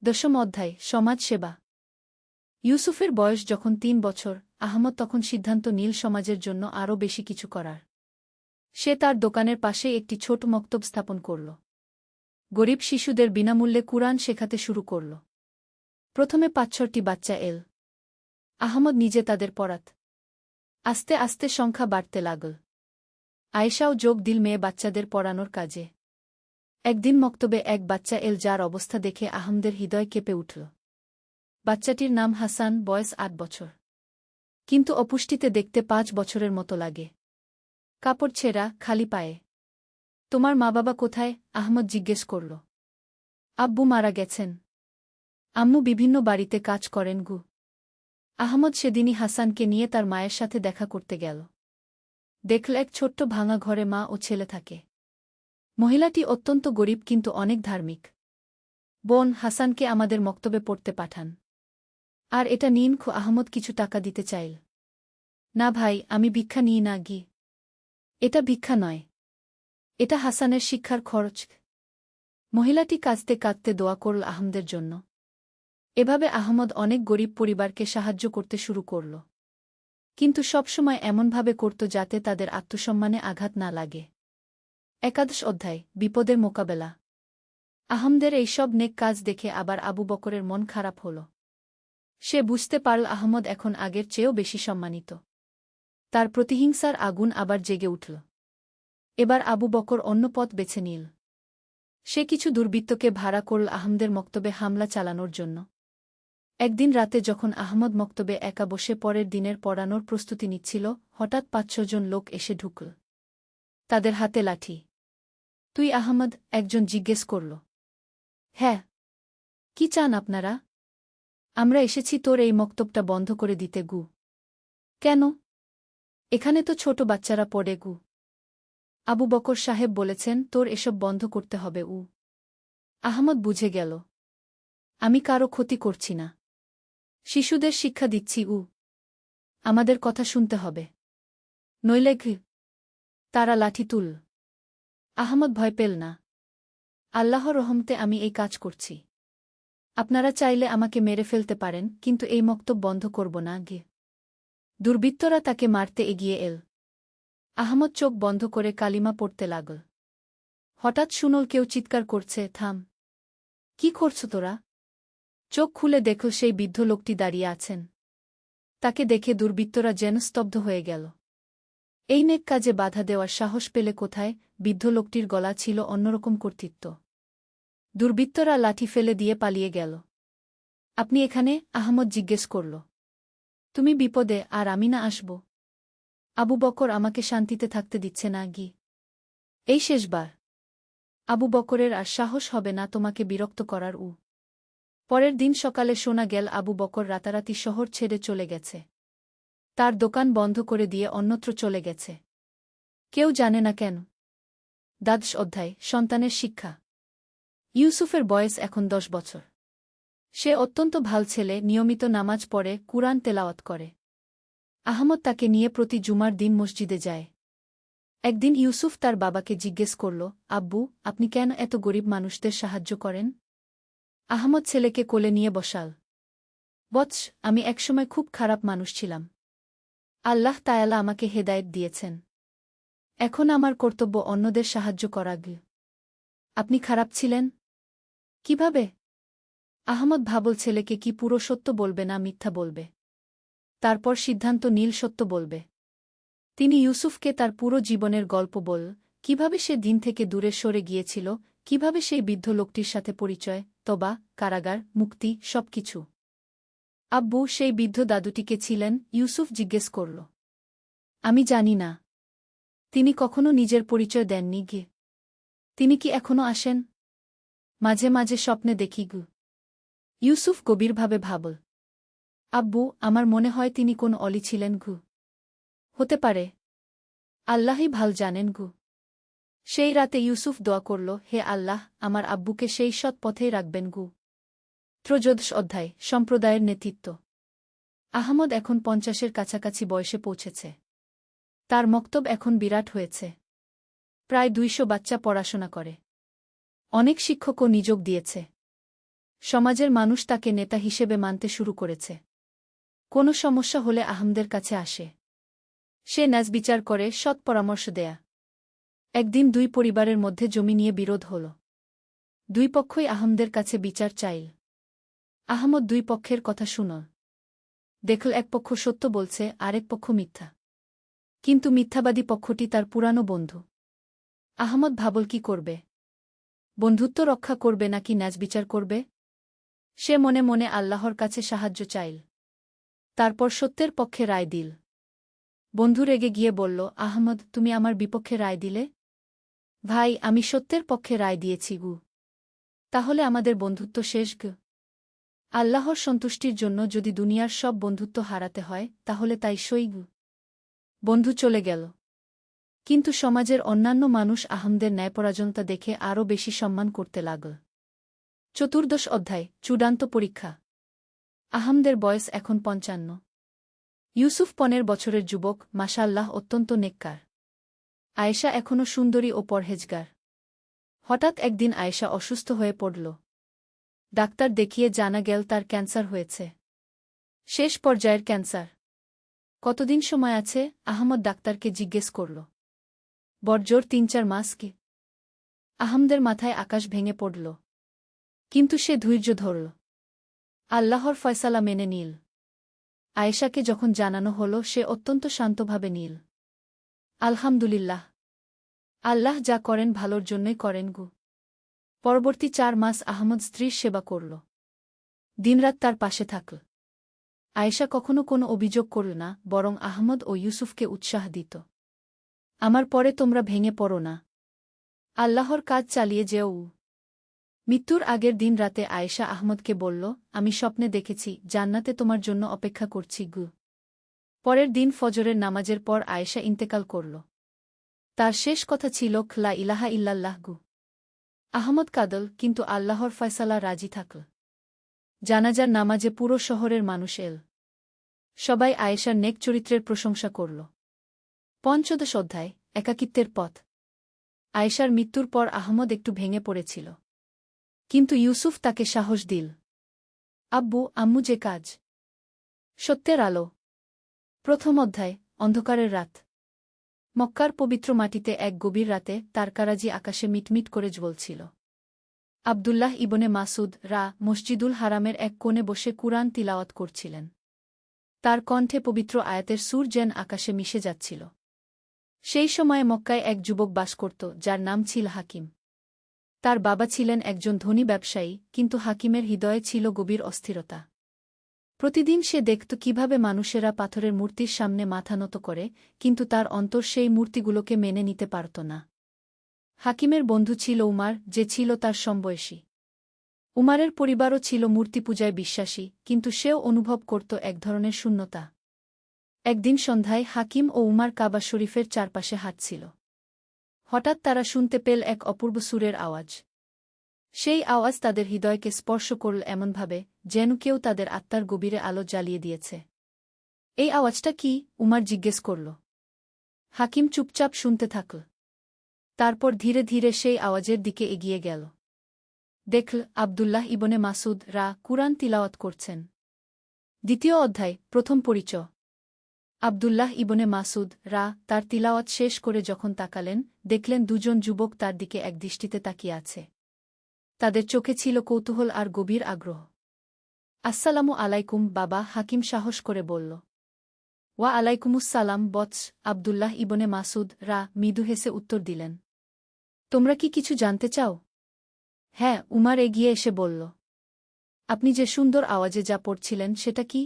10ম অধ্যায়, সমাজ সেবা। ইউসুফের বয়স যখন 3 বছর, আহমদ তখন সিদ্ধান্ত নিল সমাজের জন্য আরও বেশি কিছু করার। সে তার দোকানের পাশেই একটি ছোট মক্তব স্থাপন করল। গরিব শিশুদের বিনামূল্যে কুরআন শেখাতে শুরু করল। প্রথমে 5-6টি বাচ্চা এল। আহমদ নিজে তাদের পড়াত। আস্তে আস্তে সংখ্যা বাড়তে লাগল। আয়েশাও যোগ দিল মেয়ে বাচ্চাদের পড়ানোর কাজে। একদিন মক্তবে এক বাচ্চা এল যার অবস্থা দেখে আহমদের হৃদয় কেঁপে উঠল। বাচ্চাটির নাম হাসান, বয়স 8 বছর। কিন্তু অপুষ্টিতে দেখতে 5 বছরের মতো লাগে। কাপড় ছেঁড়া, খালি পায়ে। তোমার মা বাবা কোথায়? আহমদ জিজ্ঞেস করল। আব্বু মারা গেছেন। আম্মু বিভিন্ন বাড়িতে কাজ করেন। আহমদ সেদিনই হাসানকে নিয়ে তার মায়ের সাথে দেখা করতে গেল। দেখল এক ছোট্ট ভাঙা ঘরে মা ও ছেলে থাকে। মহিলাটি অত্যন্ত গরিব কিন্তু অনেক ধার্মিক। বোন, হাসানকে আমাদের মক্তবে পড়তে পাঠান। আর এটা নিন। আহমদ কিছু টাকা দিতে চাইল। না ভাই, আমি ভিক্ষা নিই না। এটা ভিক্ষা নয়। এটা হাসানের শিক্ষার খরচ। মহিলাটি কাঁদতে কাঁদতে দোয়া করল আহমদের জন্য। এভাবে আহমদ অনেক গরিব পরিবারকে সাহায্য করতে শুরু করল। কিন্তু সবসময় এমনভাবে করত যাতে তাদের আত্মসম্মানে আঘাত না লাগে। 11 অধ্যায়, বিপদের মোকাবেলা। আহমদের এই সব নেক কাজ দেখে আবার আবু বকরের মন খারাপ হল। সে বুঝতে পারল আহমদ এখন আগের চেয়েও বেশি সম্মানিত। তার প্রতিহিংসার আগুন আবার জেগে উঠল। এবার আবু বকর অন্য পথ বেছে নিল। সে কিছু দুর্বৃত্তকে ভাড়া করল আহমদের মক্তবে হামলা চালানোর জন্য। একদিন রাতে যখন আহমদ মক্তবে একা বসে পরের দিনের পড়ানোর প্রস্তুতি নিচ্ছিল, হঠাৎ 5-6 জন লোক এসে ঢুকল। তাদের হাতে লাঠি। তুই আহমদ? একজন জিজ্ঞেস করল। হ্যাঁ। কি চান আপনারা? আমরা এসেছি তোর এই মক্তবটা বন্ধ করে দিতে। কেন? এখানে তো ছোট বাচ্চারা পড়ে। আবু বকর সাহেব বলেছেন তোর এসব বন্ধ করতে হবে। আহমদ বুঝে গেল। আমি কারো ক্ষতি করছি না। শিশুদের শিক্ষা দিচ্ছি। আমাদের কথা শুনতে হবে। নইলে তারা লাঠি তুল। আহমদ ভয় পেল না। আল্লাহর রহমতে আমি এই কাজ করছি। আপনারা চাইলে আমাকে মেরে ফেলতে পারেন, কিন্তু এই মক্তব বন্ধ করব না গে। দুর্বৃত্তরা তাকে মারতে এগিয়ে এল। আহমদ চোখ বন্ধ করে কালিমা পড়তে লাগল। হঠাৎ শুনল কেউ চিৎকার করছে, থাম! কি করছ তোরা? চোখ খুলে দেখল সেই বৃদ্ধ লোকটি দাঁড়িয়ে আছেন। তাকে দেখে দুর্বৃত্তরা যেন স্তব্ধ হয়ে গেল। এই নেক কাজে বাধা দেওয়ার সাহস পেলে কোথায়? বৃদ্ধ লোকটির গলা ছিল অন্যরকম কর্তৃত্ব। দুর্বৃত্তরা লাঠি ফেলে দিয়ে পালিয়ে গেল। আপনি এখানে? আহমদ জিজ্ঞেস করল। তুমি বিপদে, আর আমি না আসব? আবু বকর আমাকে শান্তিতে থাকতে দিচ্ছে না গি। এই শেষবার। আবু বকরের আর সাহস হবে না তোমাকে বিরক্ত করার। পরের দিন সকালে শোনা গেল আবু বকর রাতারাতি শহর ছেড়ে চলে গেছে। তার দোকান বন্ধ করে দিয়ে অন্যত্র চলে গেছে। কেউ জানে না কেন। দ্বাদশ অধ্যায়, সন্তানের শিক্ষা। ইউসুফের বয়স এখন 10 বছর। সে অত্যন্ত ভাল ছেলে, নিয়মিত নামাজ পড়ে, কুরআন তেলাওয়াত করে। আহমদ তাকে নিয়ে প্রতি জুমার দিন মসজিদে যায়। একদিন ইউসুফ তার বাবাকে জিজ্ঞেস করল, আব্বু, আপনি কেন এত গরিব মানুষদের সাহায্য করেন? আহমদ ছেলেকে কোলে নিয়ে বসাল। বৎস, আমি একসময় খুব খারাপ মানুষ ছিলাম। আল্লাহ তায়ালা আমাকে হেদায়েত দিয়েছেন। এখন আমার কর্তব্য অন্যদের সাহায্য করা। আপনি খারাপ ছিলেন? কিভাবে? আহমদ ভাবল ছেলেকে কি পুরো সত্য বলবে না মিথ্যা বলবে। তারপর সিদ্ধান্ত নীল সত্য বলবে। তিনি ইউসুফকে তার পুরো জীবনের গল্প বলল, কিভাবে সে দিন থেকে দূরে সরে গিয়েছিল, কিভাবে সেই বৃদ্ধ লোকটির সাথে পরিচয়, তবা, কারাগার, মুক্তি, সবকিছু। আব্বু, সেই বৃদ্ধ দাদুটিকে ছিলেন? ইউসুফ জিজ্ঞেস করল। আমি জানি না। তিনি কখনো নিজের পরিচয় দেননি গে। তিনি কি এখনো আসেন? মাঝে মাঝে স্বপ্নে দেখি গু। ইউসুফ গভীরভাবে ভাবল। আব্বু, আমার মনে হয় তিনি কোন অলি ছিলেন গু। হতে পারে। আল্লাহই ভাল জানেন গু। সেই রাতে ইউসুফ দোয়া করল, হে আল্লাহ, আমার আব্বুকে সেই সৎ পথেই রাখবেন গু। ত্রয়োদশ অধ্যায়, সম্প্রদায়ের নেতৃত্ব। আহমদ এখন 50-এর কাছাকাছি বয়সে পৌঁছেছে। তার মক্তব এখন বিরাট হয়েছে। প্রায় 200 বাচ্চা পড়াশোনা করে। অনেক শিক্ষকও নিযোগ দিয়েছে। সমাজের মানুষ তাকে নেতা হিসেবে মানতে শুরু করেছে। কোনো সমস্যা হলে আহমদের কাছে আসে। সে ন্যায়বিচার করে, সৎ পরামর্শ দেয়া। একদিন 2 পরিবারের মধ্যে জমি নিয়ে বিরোধ হল। 2 পক্ষই আহমদের কাছে বিচার চাইল। আহমদ 2 পক্ষের কথা শুনল। দেখল এক পক্ষ সত্য বলছে, আরেক পক্ষ মিথ্যা। কিন্তু মিথ্যাবাদী পক্ষটি তার পুরানো বন্ধু। আহমদ ভাবল কি করবে। বন্ধুত্ব রক্ষা করবে নাকি ন্যায়বিচার করবে? সে মনে মনে আল্লাহর কাছে সাহায্য চাইল। তারপর সত্যের পক্ষে রায় দিল। বন্ধু রেগে গিয়ে বলল, আহমদ, তুমি আমার বিপক্ষে রায় দিলে? ভাই, আমি সত্যের পক্ষে রায় দিয়েছি গু। তাহলে আমাদের বন্ধুত্ব শেষ গু। আল্লাহর সন্তুষ্টির জন্য যদি দুনিয়ার সব বন্ধুত্ব হারাতে হয়, তাহলে তাই সই গু। বন্ধু চলে গেল। কিন্তু সমাজের অন্যান্য মানুষ আহমদের ন্যায়পরায়ণতা দেখে আরও বেশি সম্মান করতে লাগল। চতুর্দশ অধ্যায়, চূড়ান্ত পরীক্ষা। আহমদের বয়স এখন 55। ইউসুফ 15 বছরের যুবক, মাশাআল্লাহ অত্যন্ত নেককার। আয়েশা এখনও সুন্দরী ও পরহেজগার। হঠাৎ একদিন আয়েশা অসুস্থ হয়ে পড়ল। ডাক্তার দেখিয়ে জানা গেল তার ক্যান্সার হয়েছে। শেষ পর্যায়ের ক্যান্সার। কতদিন সময় আছে? আহমদ ডাক্তারকে জিজ্ঞেস করল। বড়জোর 3-4 মাস কি? আহমদের মাথায় আকাশ ভেঙে পড়ল। কিন্তু সে ধৈর্য ধরল। আল্লাহর ফয়সালা মেনে নিল। আয়েশাকে যখন জানানো হল, সে অত্যন্ত শান্তভাবে নিল। আলহামদুলিল্লাহ। আল্লাহ যা করেন ভালোর জন্যই করেন গু। পরবর্তী 4 মাস আহমদ স্ত্রীর সেবা করল। দিনরাত তার পাশে থাকল। আয়েশা কখনো কোনো অভিযোগ করল না, বরং আহমদ ও ইউসুফকে উৎসাহ দিত। আমার পরে তোমরা ভেঙে পড়ো না। আল্লাহর কাজ চালিয়ে যেও। মৃত্যুর আগের দিন রাতে আয়েশা আহমদকে বলল, আমি স্বপ্নে দেখেছি জান্নাতে তোমার জন্য অপেক্ষা করছি গু। পরের দিন ফজরের নামাজের পর আয়েশা ইন্তেকাল করল। তার শেষ কথা ছিল, লা ইলাহা ইল্লাল্লাহ গু। আহমদ কাঁদল, কিন্তু আল্লাহর ফয়সালা রাজি থাকল। জানাজার নামাজে পুরো শহরের মানুষ এল। সবাই আয়েশার নেক চরিত্রের প্রশংসা করল। পঞ্চদশ অধ্যায়, একাকিত্বের পথ। আয়েশার মৃত্যুর পর আহমদ একটু ভেঙে পড়েছিল। কিন্তু ইউসুফ তাকে সাহস দিল। আব্বু আম্মু যে কাজ। সত্যের আলো। প্রথম অধ্যায়, অন্ধকারের রাত। মক্কার পবিত্র মাটিতে এক গভীর রাতে তারকারাজি আকাশে মিটমিট করে জ্বলছিল। আবদুল্লাহ ইবনে মাসুদ মসজিদুল হারামের এক কোণে বসে কুরআন তিলাওয়াত করছিলেন। তার কণ্ঠে পবিত্র আয়াতের সুর যেন আকাশে মিশে যাচ্ছিল। সেই সময়ে মক্কায় এক যুবক বাস করত যার নাম ছিল হাকিম। তার বাবা ছিলেন একজন ধনী ব্যবসায়ী, কিন্তু হাকিমের হৃদয়ে ছিল গভীর অস্থিরতা। প্রতিদিন সে দেখত কিভাবে মানুষেরা পাথরের মূর্তির সামনে মাথা নত করে, কিন্তু তার অন্তর সেই মূর্তিগুলোকে মেনে নিতে পারত না। হাকিমের বন্ধু ছিল উমার, যে ছিল তার সমবয়সী। উমারের পরিবারও ছিল মূর্তিপূজায় বিশ্বাসী, কিন্তু সেও অনুভব করত এক ধরনের শূন্যতা। একদিন সন্ধ্যায় হাকিম ও উমার কাবা শরীফের চারপাশে হাঁটছিল। হঠাৎ তারা শুনতে পেল এক অপূর্ব সুরের আওয়াজ। সেই আওয়াজ তাদের হৃদয়কে স্পর্শ করল এমনভাবে যেন কেউ তাদের আত্মার গভীরে আলো জ্বালিয়ে দিয়েছে। এই আওয়াজটা কি? উমার জিজ্ঞেস করল। হাকিম চুপচাপ শুনতে থাকল। তারপর ধীরে ধীরে সেই আওয়াজের দিকে এগিয়ে গেল। দেখল আবদুল্লাহ ইবনে মাসুদ কুরআন তিলাওয়াত করছেন। দ্বিতীয় অধ্যায়, প্রথম পরিচয়। আবদুল্লাহ ইবনে মাসুদ তার তিলাওয়াত শেষ করে যখন তাকালেন, দেখলেন দুজন যুবক তার দিকে একদৃষ্টিতে তাকিয়ে আছে। তাদের চোখে ছিল কৌতূহল আর গভীর আগ্রহ। আসসালামু আলাইকুম বাবা, হাকিম সাহস করে বলল। ওয়া আলাইকুমুসসালাম বৎস, আবদুল্লাহ ইবনে মাসুদ মৃদু হেসে উত্তর দিলেন। তোমরা কি কিছু জানতে চাও? হ্যাঁ, উমার এগিয়ে এসে বলল। আপনি যে সুন্দর আওয়াজে যা পড়ছিলেন সেটা কি?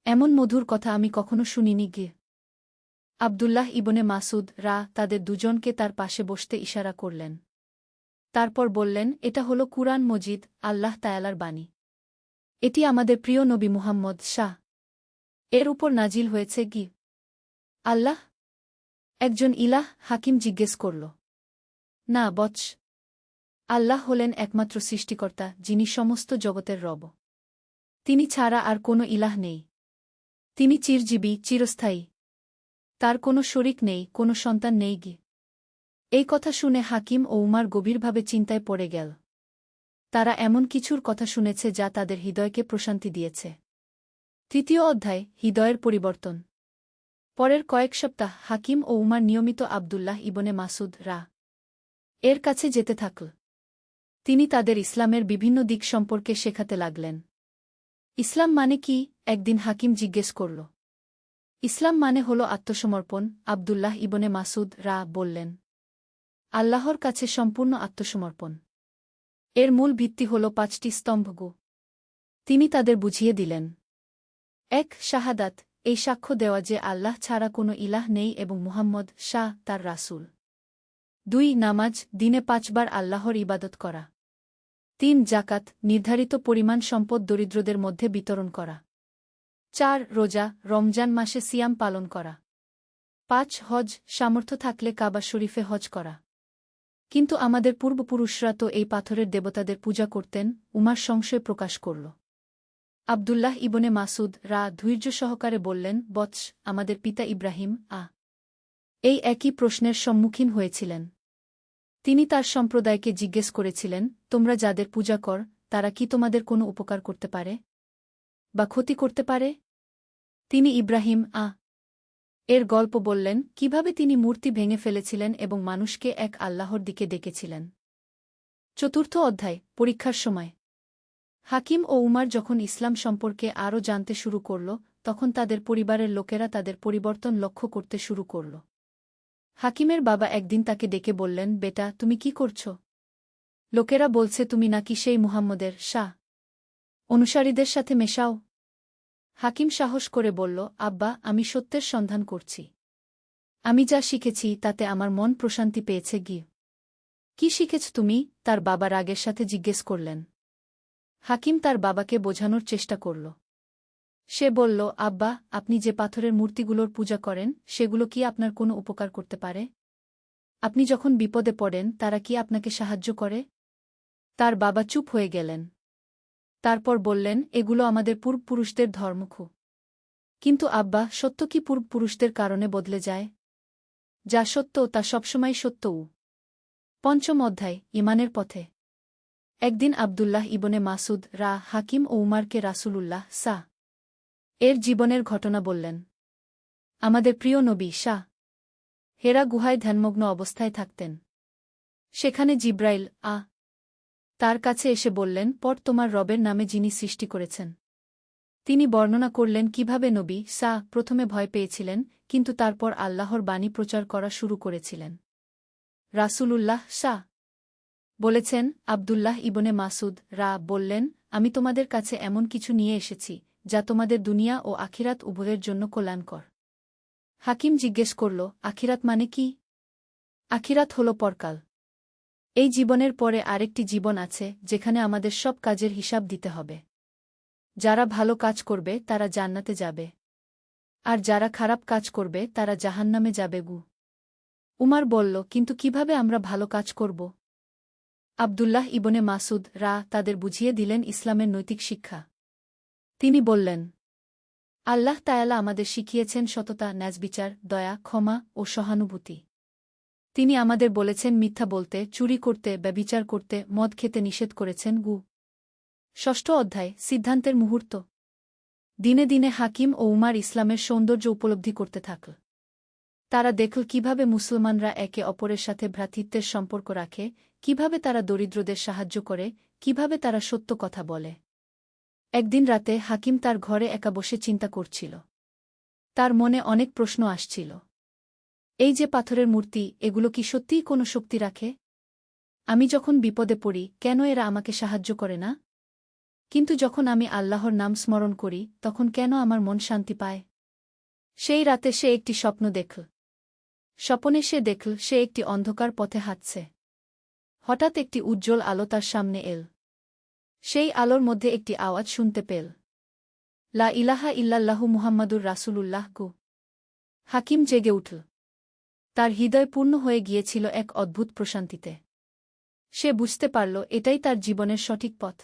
এমন মধুর কথা আমি কখনো শুনিনি গে। আবদুল্লাহ ইবনে মাসুদ তাদের দুজনকে তার পাশে বসতে ইশারা করলেন। তারপর বললেন, এটা হলো কুরআন মজিদ, আল্লাহ তায়ালার বাণী। এটি আমাদের প্রিয় নবী মুহাম্মদ এর উপর নাজিল হয়েছে কি? আল্লাহ একজন ইলাহ? হাকিম জিজ্ঞেস করল। না বৎস, আল্লাহ হলেন একমাত্র সৃষ্টিকর্তা, যিনি সমস্ত জগতের রব। তিনি ছাড়া আর কোনো ইলাহ নেই। তিনি চিরজীবী, চিরস্থায়ী। তার কোনো শরিক নেই, কোনো সন্তান নেই গি। এই কথা শুনে হাকিম ও উমার গভীরভাবে চিন্তায় পড়ে গেল। তারা এমন কিছুর কথা শুনেছে যা তাদের হৃদয়কে প্রশান্তি দিয়েছে। তৃতীয় অধ্যায়, হৃদয়ের পরিবর্তন। পরের কয়েক সপ্তাহ হাকিম ও উমার নিয়মিত আবদুল্লাহ ইবনে মাসুদ এর কাছে যেতে থাকল। তিনি তাদের ইসলামের বিভিন্ন দিক সম্পর্কে শেখাতে লাগলেন। ইসলাম মানে কি? একদিন হাকিম জিজ্ঞেস করল। ইসলাম মানে হল আত্মসমর্পণ, আবদুল্লাহ ইবনে মাসুদ বললেন। আল্লাহর কাছে সম্পূর্ণ আত্মসমর্পণ। এর মূল ভিত্তি হল 5টি স্তম্ভগু। তিনি তাদের বুঝিয়ে দিলেন। 1. শাহাদাত, এই সাক্ষ্য দেওয়া যে আল্লাহ ছাড়া কোনো ইলাহ নেই এবং মুহাম্মদ তার রাসূল। 2. নামাজ, দিনে 5 বার আল্লাহর ইবাদত করা। 3. জাকাত, নির্ধারিত পরিমাণ সম্পদ দরিদ্রদের মধ্যে বিতরণ করা। 4. রোজা, রমজান মাসে সিয়াম পালন করা। 5. হজ, সামর্থ্য থাকলে কাবা শরীফে হজ করা। কিন্তু আমাদের পূর্বপুরুষরা তো এই পাথরের দেবতাদের পূজা করতেন, উমার সংশয় প্রকাশ করল। আবদুল্লাহ ইবনে মাসুদ ধৈর্য সহকারে বললেন, বৎস, আমাদের পিতা ইব্রাহিম এই একই প্রশ্নের সম্মুখীন হয়েছিলেন। তিনি তার সম্প্রদায়কে জিজ্ঞেস করেছিলেন, তোমরা যাদের পূজা কর, তারা কি তোমাদের কোনো উপকার করতে পারে বা ক্ষতি করতে পারে? তিনি ইব্রাহিম এর গল্প বললেন, কিভাবে তিনি মূর্তি ভেঙে ফেলেছিলেন এবং মানুষকে এক আল্লাহর দিকে ডেকেছিলেন। চতুর্থ অধ্যায়, পরীক্ষার সময়। হাকিম ও উমার যখন ইসলাম সম্পর্কে আরও জানতে শুরু করল, তখন তাদের পরিবারের লোকেরা তাদের পরিবর্তন লক্ষ্য করতে শুরু করল। হাকিমের বাবা একদিন তাকে ডেকে বললেন, বেটা, তুমি কি করছ? লোকেরা বলছে তুমি নাকি সেই মুহাম্মদের অনুসারীদের সাথে মেশাও। হাকিম সাহস করে বলল, আব্বা, আমি সত্যের সন্ধান করছি। আমি যা শিখেছি তাতে আমার মন প্রশান্তি পেয়েছে গি। কি শিখেছ তুমি? তার বাবা রাগের সাথে জিজ্ঞেস করলেন। হাকিম তার বাবাকে বোঝানোর চেষ্টা করল। সে বলল, আব্বা, আপনি যে পাথরের মূর্তিগুলোর পূজা করেন, সেগুলো কি আপনার কোনো উপকার করতে পারে? আপনি যখন বিপদে পড়েন, তারা কি আপনাকে সাহায্য করে? তার বাবা চুপ হয়ে গেলেন। তারপর বললেন, এগুলো আমাদের পূর্বপুরুষদের ধর্মখ। কিন্তু আব্বা, সত্য কি পূর্বপুরুষদের কারণে বদলে যায়? যা সত্য তা সবসময় সত্যও। পঞ্চম অধ্যায়, ঈমানের পথে। একদিন আবদুল্লাহ ইবনে মাসুদ হাকিম ও উমারকে রাসূলুল্লাহ এর জীবনের ঘটনা বললেন। আমাদের প্রিয় নবী হেরা গুহায় ধ্যানমগ্ন অবস্থায় থাকতেন। সেখানে জিব্রাইল তার কাছে এসে বললেন, পর তোমার রবের নামে যিনি সৃষ্টি করেছেন। তিনি বর্ণনা করলেন কিভাবে নবী প্রথমে ভয় পেয়েছিলেন, কিন্তু তারপর আল্লাহর বাণী প্রচার করা শুরু করেছিলেন। রাসূলুল্লাহ বলেছেন, আবদুল্লাহ ইবনে মাসুদ বললেন, আমি তোমাদের কাছে এমন কিছু নিয়ে এসেছি যা তোমাদের দুনিয়া ও আখিরাত উভয়ের জন্য কল্যাণকর। হাকিম জিজ্ঞেস করল, আখিরাত মানে কি? আখিরাত হল পরকাল। এই জীবনের পরে আরেকটি জীবন আছে যেখানে আমাদের সব কাজের হিসাব দিতে হবে। যারা ভালো কাজ করবে তারা জান্নাতে যাবে, আর যারা খারাপ কাজ করবে তারা জাহান্নামে যাবে। উমার বলল, কিন্তু কিভাবে আমরা ভালো কাজ করব? আবদুল্লাহ ইবনে মাসুদ তাদের বুঝিয়ে দিলেন ইসলামের নৈতিক শিক্ষা। তিনি বললেন, আল্লাহ তাআলা আমাদের শিখিয়েছেন সততা, ন্যায়বিচার, দয়া, ক্ষমা ও সহানুভূতি। তিনি আমাদের বলেছেন মিথ্যা বলতে, চুরি করতে, ব্যভিচার করতে, মদ খেতে নিষেধ করেছেন। ষষ্ঠ অধ্যায়, সিদ্ধান্তের মুহূর্ত। দিনে দিনে হাকিম ও উমার ইসলামের সৌন্দর্য উপলব্ধি করতে থাকল। তারা দেখল কিভাবে মুসলমানরা একে অপরের সাথে ভ্রাতৃত্বের সম্পর্ক রাখে, কিভাবে তারা দরিদ্রদের সাহায্য করে, কিভাবে তারা সত্য কথা বলে। একদিন রাতে হাকিম তার ঘরে একা বসে চিন্তা করছিল। তার মনে অনেক প্রশ্ন আসছিল। এই যে পাথরের মূর্তি, এগুলো কি সত্যিই কোনো শক্তি রাখে? আমি যখন বিপদে পড়ি, কেন এরা আমাকে সাহায্য করে না? কিন্তু যখন আমি আল্লাহর নাম স্মরণ করি, তখন কেন আমার মন শান্তি পায়? সেই রাতে সে একটি স্বপ্ন দেখল। স্বপনে সে দেখল সে একটি অন্ধকার পথে হাঁটছে। হঠাৎ একটি উজ্জ্বল আলো তার সামনে এল। সেই আলোর মধ্যে একটি আওয়াজ শুনতে পেল, লা ইলাহা ইল্লাল্লাহু মুহাম্মাদুর রাসূলুল্লাহ। হাকিম জেগে উঠল। তার হৃদয় পূর্ণ হয়ে গিয়েছিল এক অদ্ভুত প্রশান্তিতে। সে বুঝতে পারল এটাই তার জীবনের সঠিক পথ।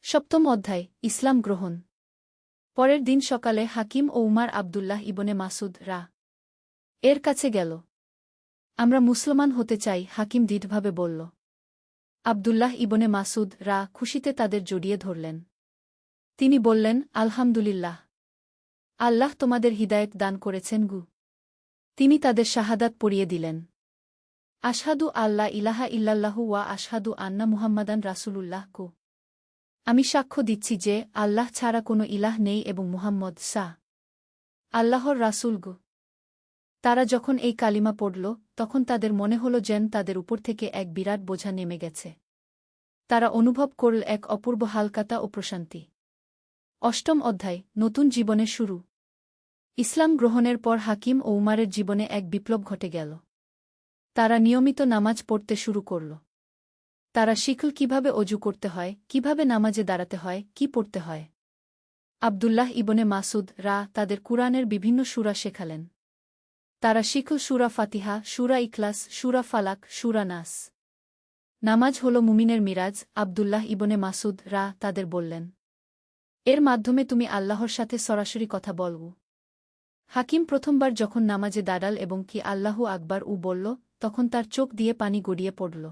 সপ্তম অধ্যায়, ইসলাম গ্রহণ। পরের দিন সকালে হাকিম ও উমার আবদুল্লাহ ইবনে মাসুদ এর কাছে গেল। আমরা মুসলমান হতে চাই, হাকিম দৃঢ়ভাবে বলল। আবদুল্লাহ ইবনে মাসুদ খুশিতে তাদের জড়িয়ে ধরলেন। তিনি বললেন, আলহামদুলিল্লাহ, আল্লাহ তোমাদের হিদায়েত দান করেছেন। তিনি তাদের শাহাদাত পড়িয়ে দিলেন। আশহাদু আল্লা ইলাহা ইল্লাল্লাহু ওয়া আশহাদু আন্না মুহাম্মাদান রাসূলুল্লাহ। আমি সাক্ষ্য দিচ্ছি যে আল্লাহ ছাড়া কোনো ইলাহ নেই এবং মুহাম্মদ আল্লাহর রাসূল। তারা যখন এই কালিমা পড়ল, তখন তাদের মনে হল যেন তাদের উপর থেকে এক বিরাট বোঝা নেমে গেছে। তারা অনুভব করল এক অপূর্ব হালকাতা ও প্রশান্তি। অষ্টম অধ্যায়, নতুন জীবনের শুরু। ইসলাম গ্রহণের পর হাকিম ও উমারের জীবনে এক বিপ্লব ঘটে গেল। তারা নিয়মিত নামাজ পড়তে শুরু করল। তারা শিখল কিভাবে অজু করতে হয়, কিভাবে নামাজে দাঁড়াতে হয়, কি পড়তে হয়। আবদুল্লাহ ইবনে মাসুদ তাদের কুরআনের বিভিন্ন সূরা শেখালেন। তারা শিখল সূরা ফাতিহা, সূরা ইখলাস, সূরা ফালাক, সূরা নাস। নামাজ হল মুমিনের মিরাজ। আবদুল্লাহ ইবনে মাসুদ তাদের বললেন, এর মাধ্যমে তুমি আল্লাহর সাথে সরাসরি কথা বলব। হাকিম প্রথমবার যখন নামাজে দাঁড়াল এবং কি আল্লাহু আকবার বলল, তখন তার চোখ দিয়ে পানি গড়িয়ে পড়ল।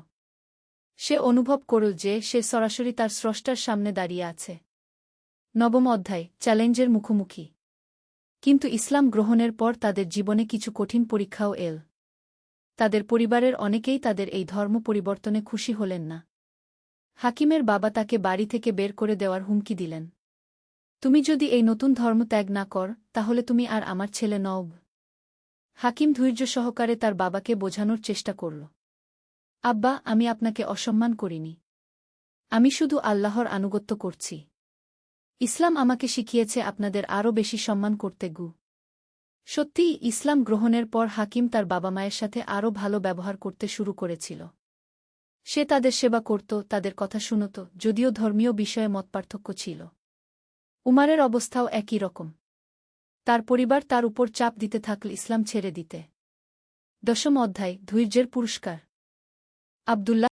সে অনুভব করল যে সে সরাসরি তার স্রষ্টার সামনে দাঁড়িয়ে আছে। নবম অধ্যায়, চ্যালেঞ্জের মুখোমুখি। কিন্তু ইসলাম গ্রহণের পর তাদের জীবনে কিছু কঠিন পরীক্ষাও এল। তাদের পরিবারের অনেকেই তাদের এই ধর্ম পরিবর্তনে খুশি হলেন না। হাকিমের বাবা তাকে বাড়ি থেকে বের করে দেওয়ার হুমকি দিলেন। তুমি যদি এই নতুন ধর্ম ত্যাগ না কর, তাহলে তুমি আর আমার ছেলে নও। হাকিম ধৈর্য সহকারে তার বাবাকে বোঝানোর চেষ্টা করল। আব্বা, আমি আপনাকে অসম্মান করিনি। আমি শুধু আল্লাহর আনুগত্য করছি। ইসলাম আমাকে শিখিয়েছে আপনাদের আরও বেশি সম্মান করতে। সত্যিই ইসলাম গ্রহণের পর হাকিম তার বাবা মায়ের সাথে আরও ভালো ব্যবহার করতে শুরু করেছিল। সে তাদের সেবা করত, তাদের কথা শুনত, যদিও ধর্মীয় বিষয়ে মতপার্থক্য ছিল। উমারের অবস্থাও একই রকম। তার পরিবার তার উপর চাপ দিতে থাকল ইসলাম ছেড়ে দিতে। দশম অধ্যায়, ধৈর্যের পুরস্কার। আবদুল্লাহ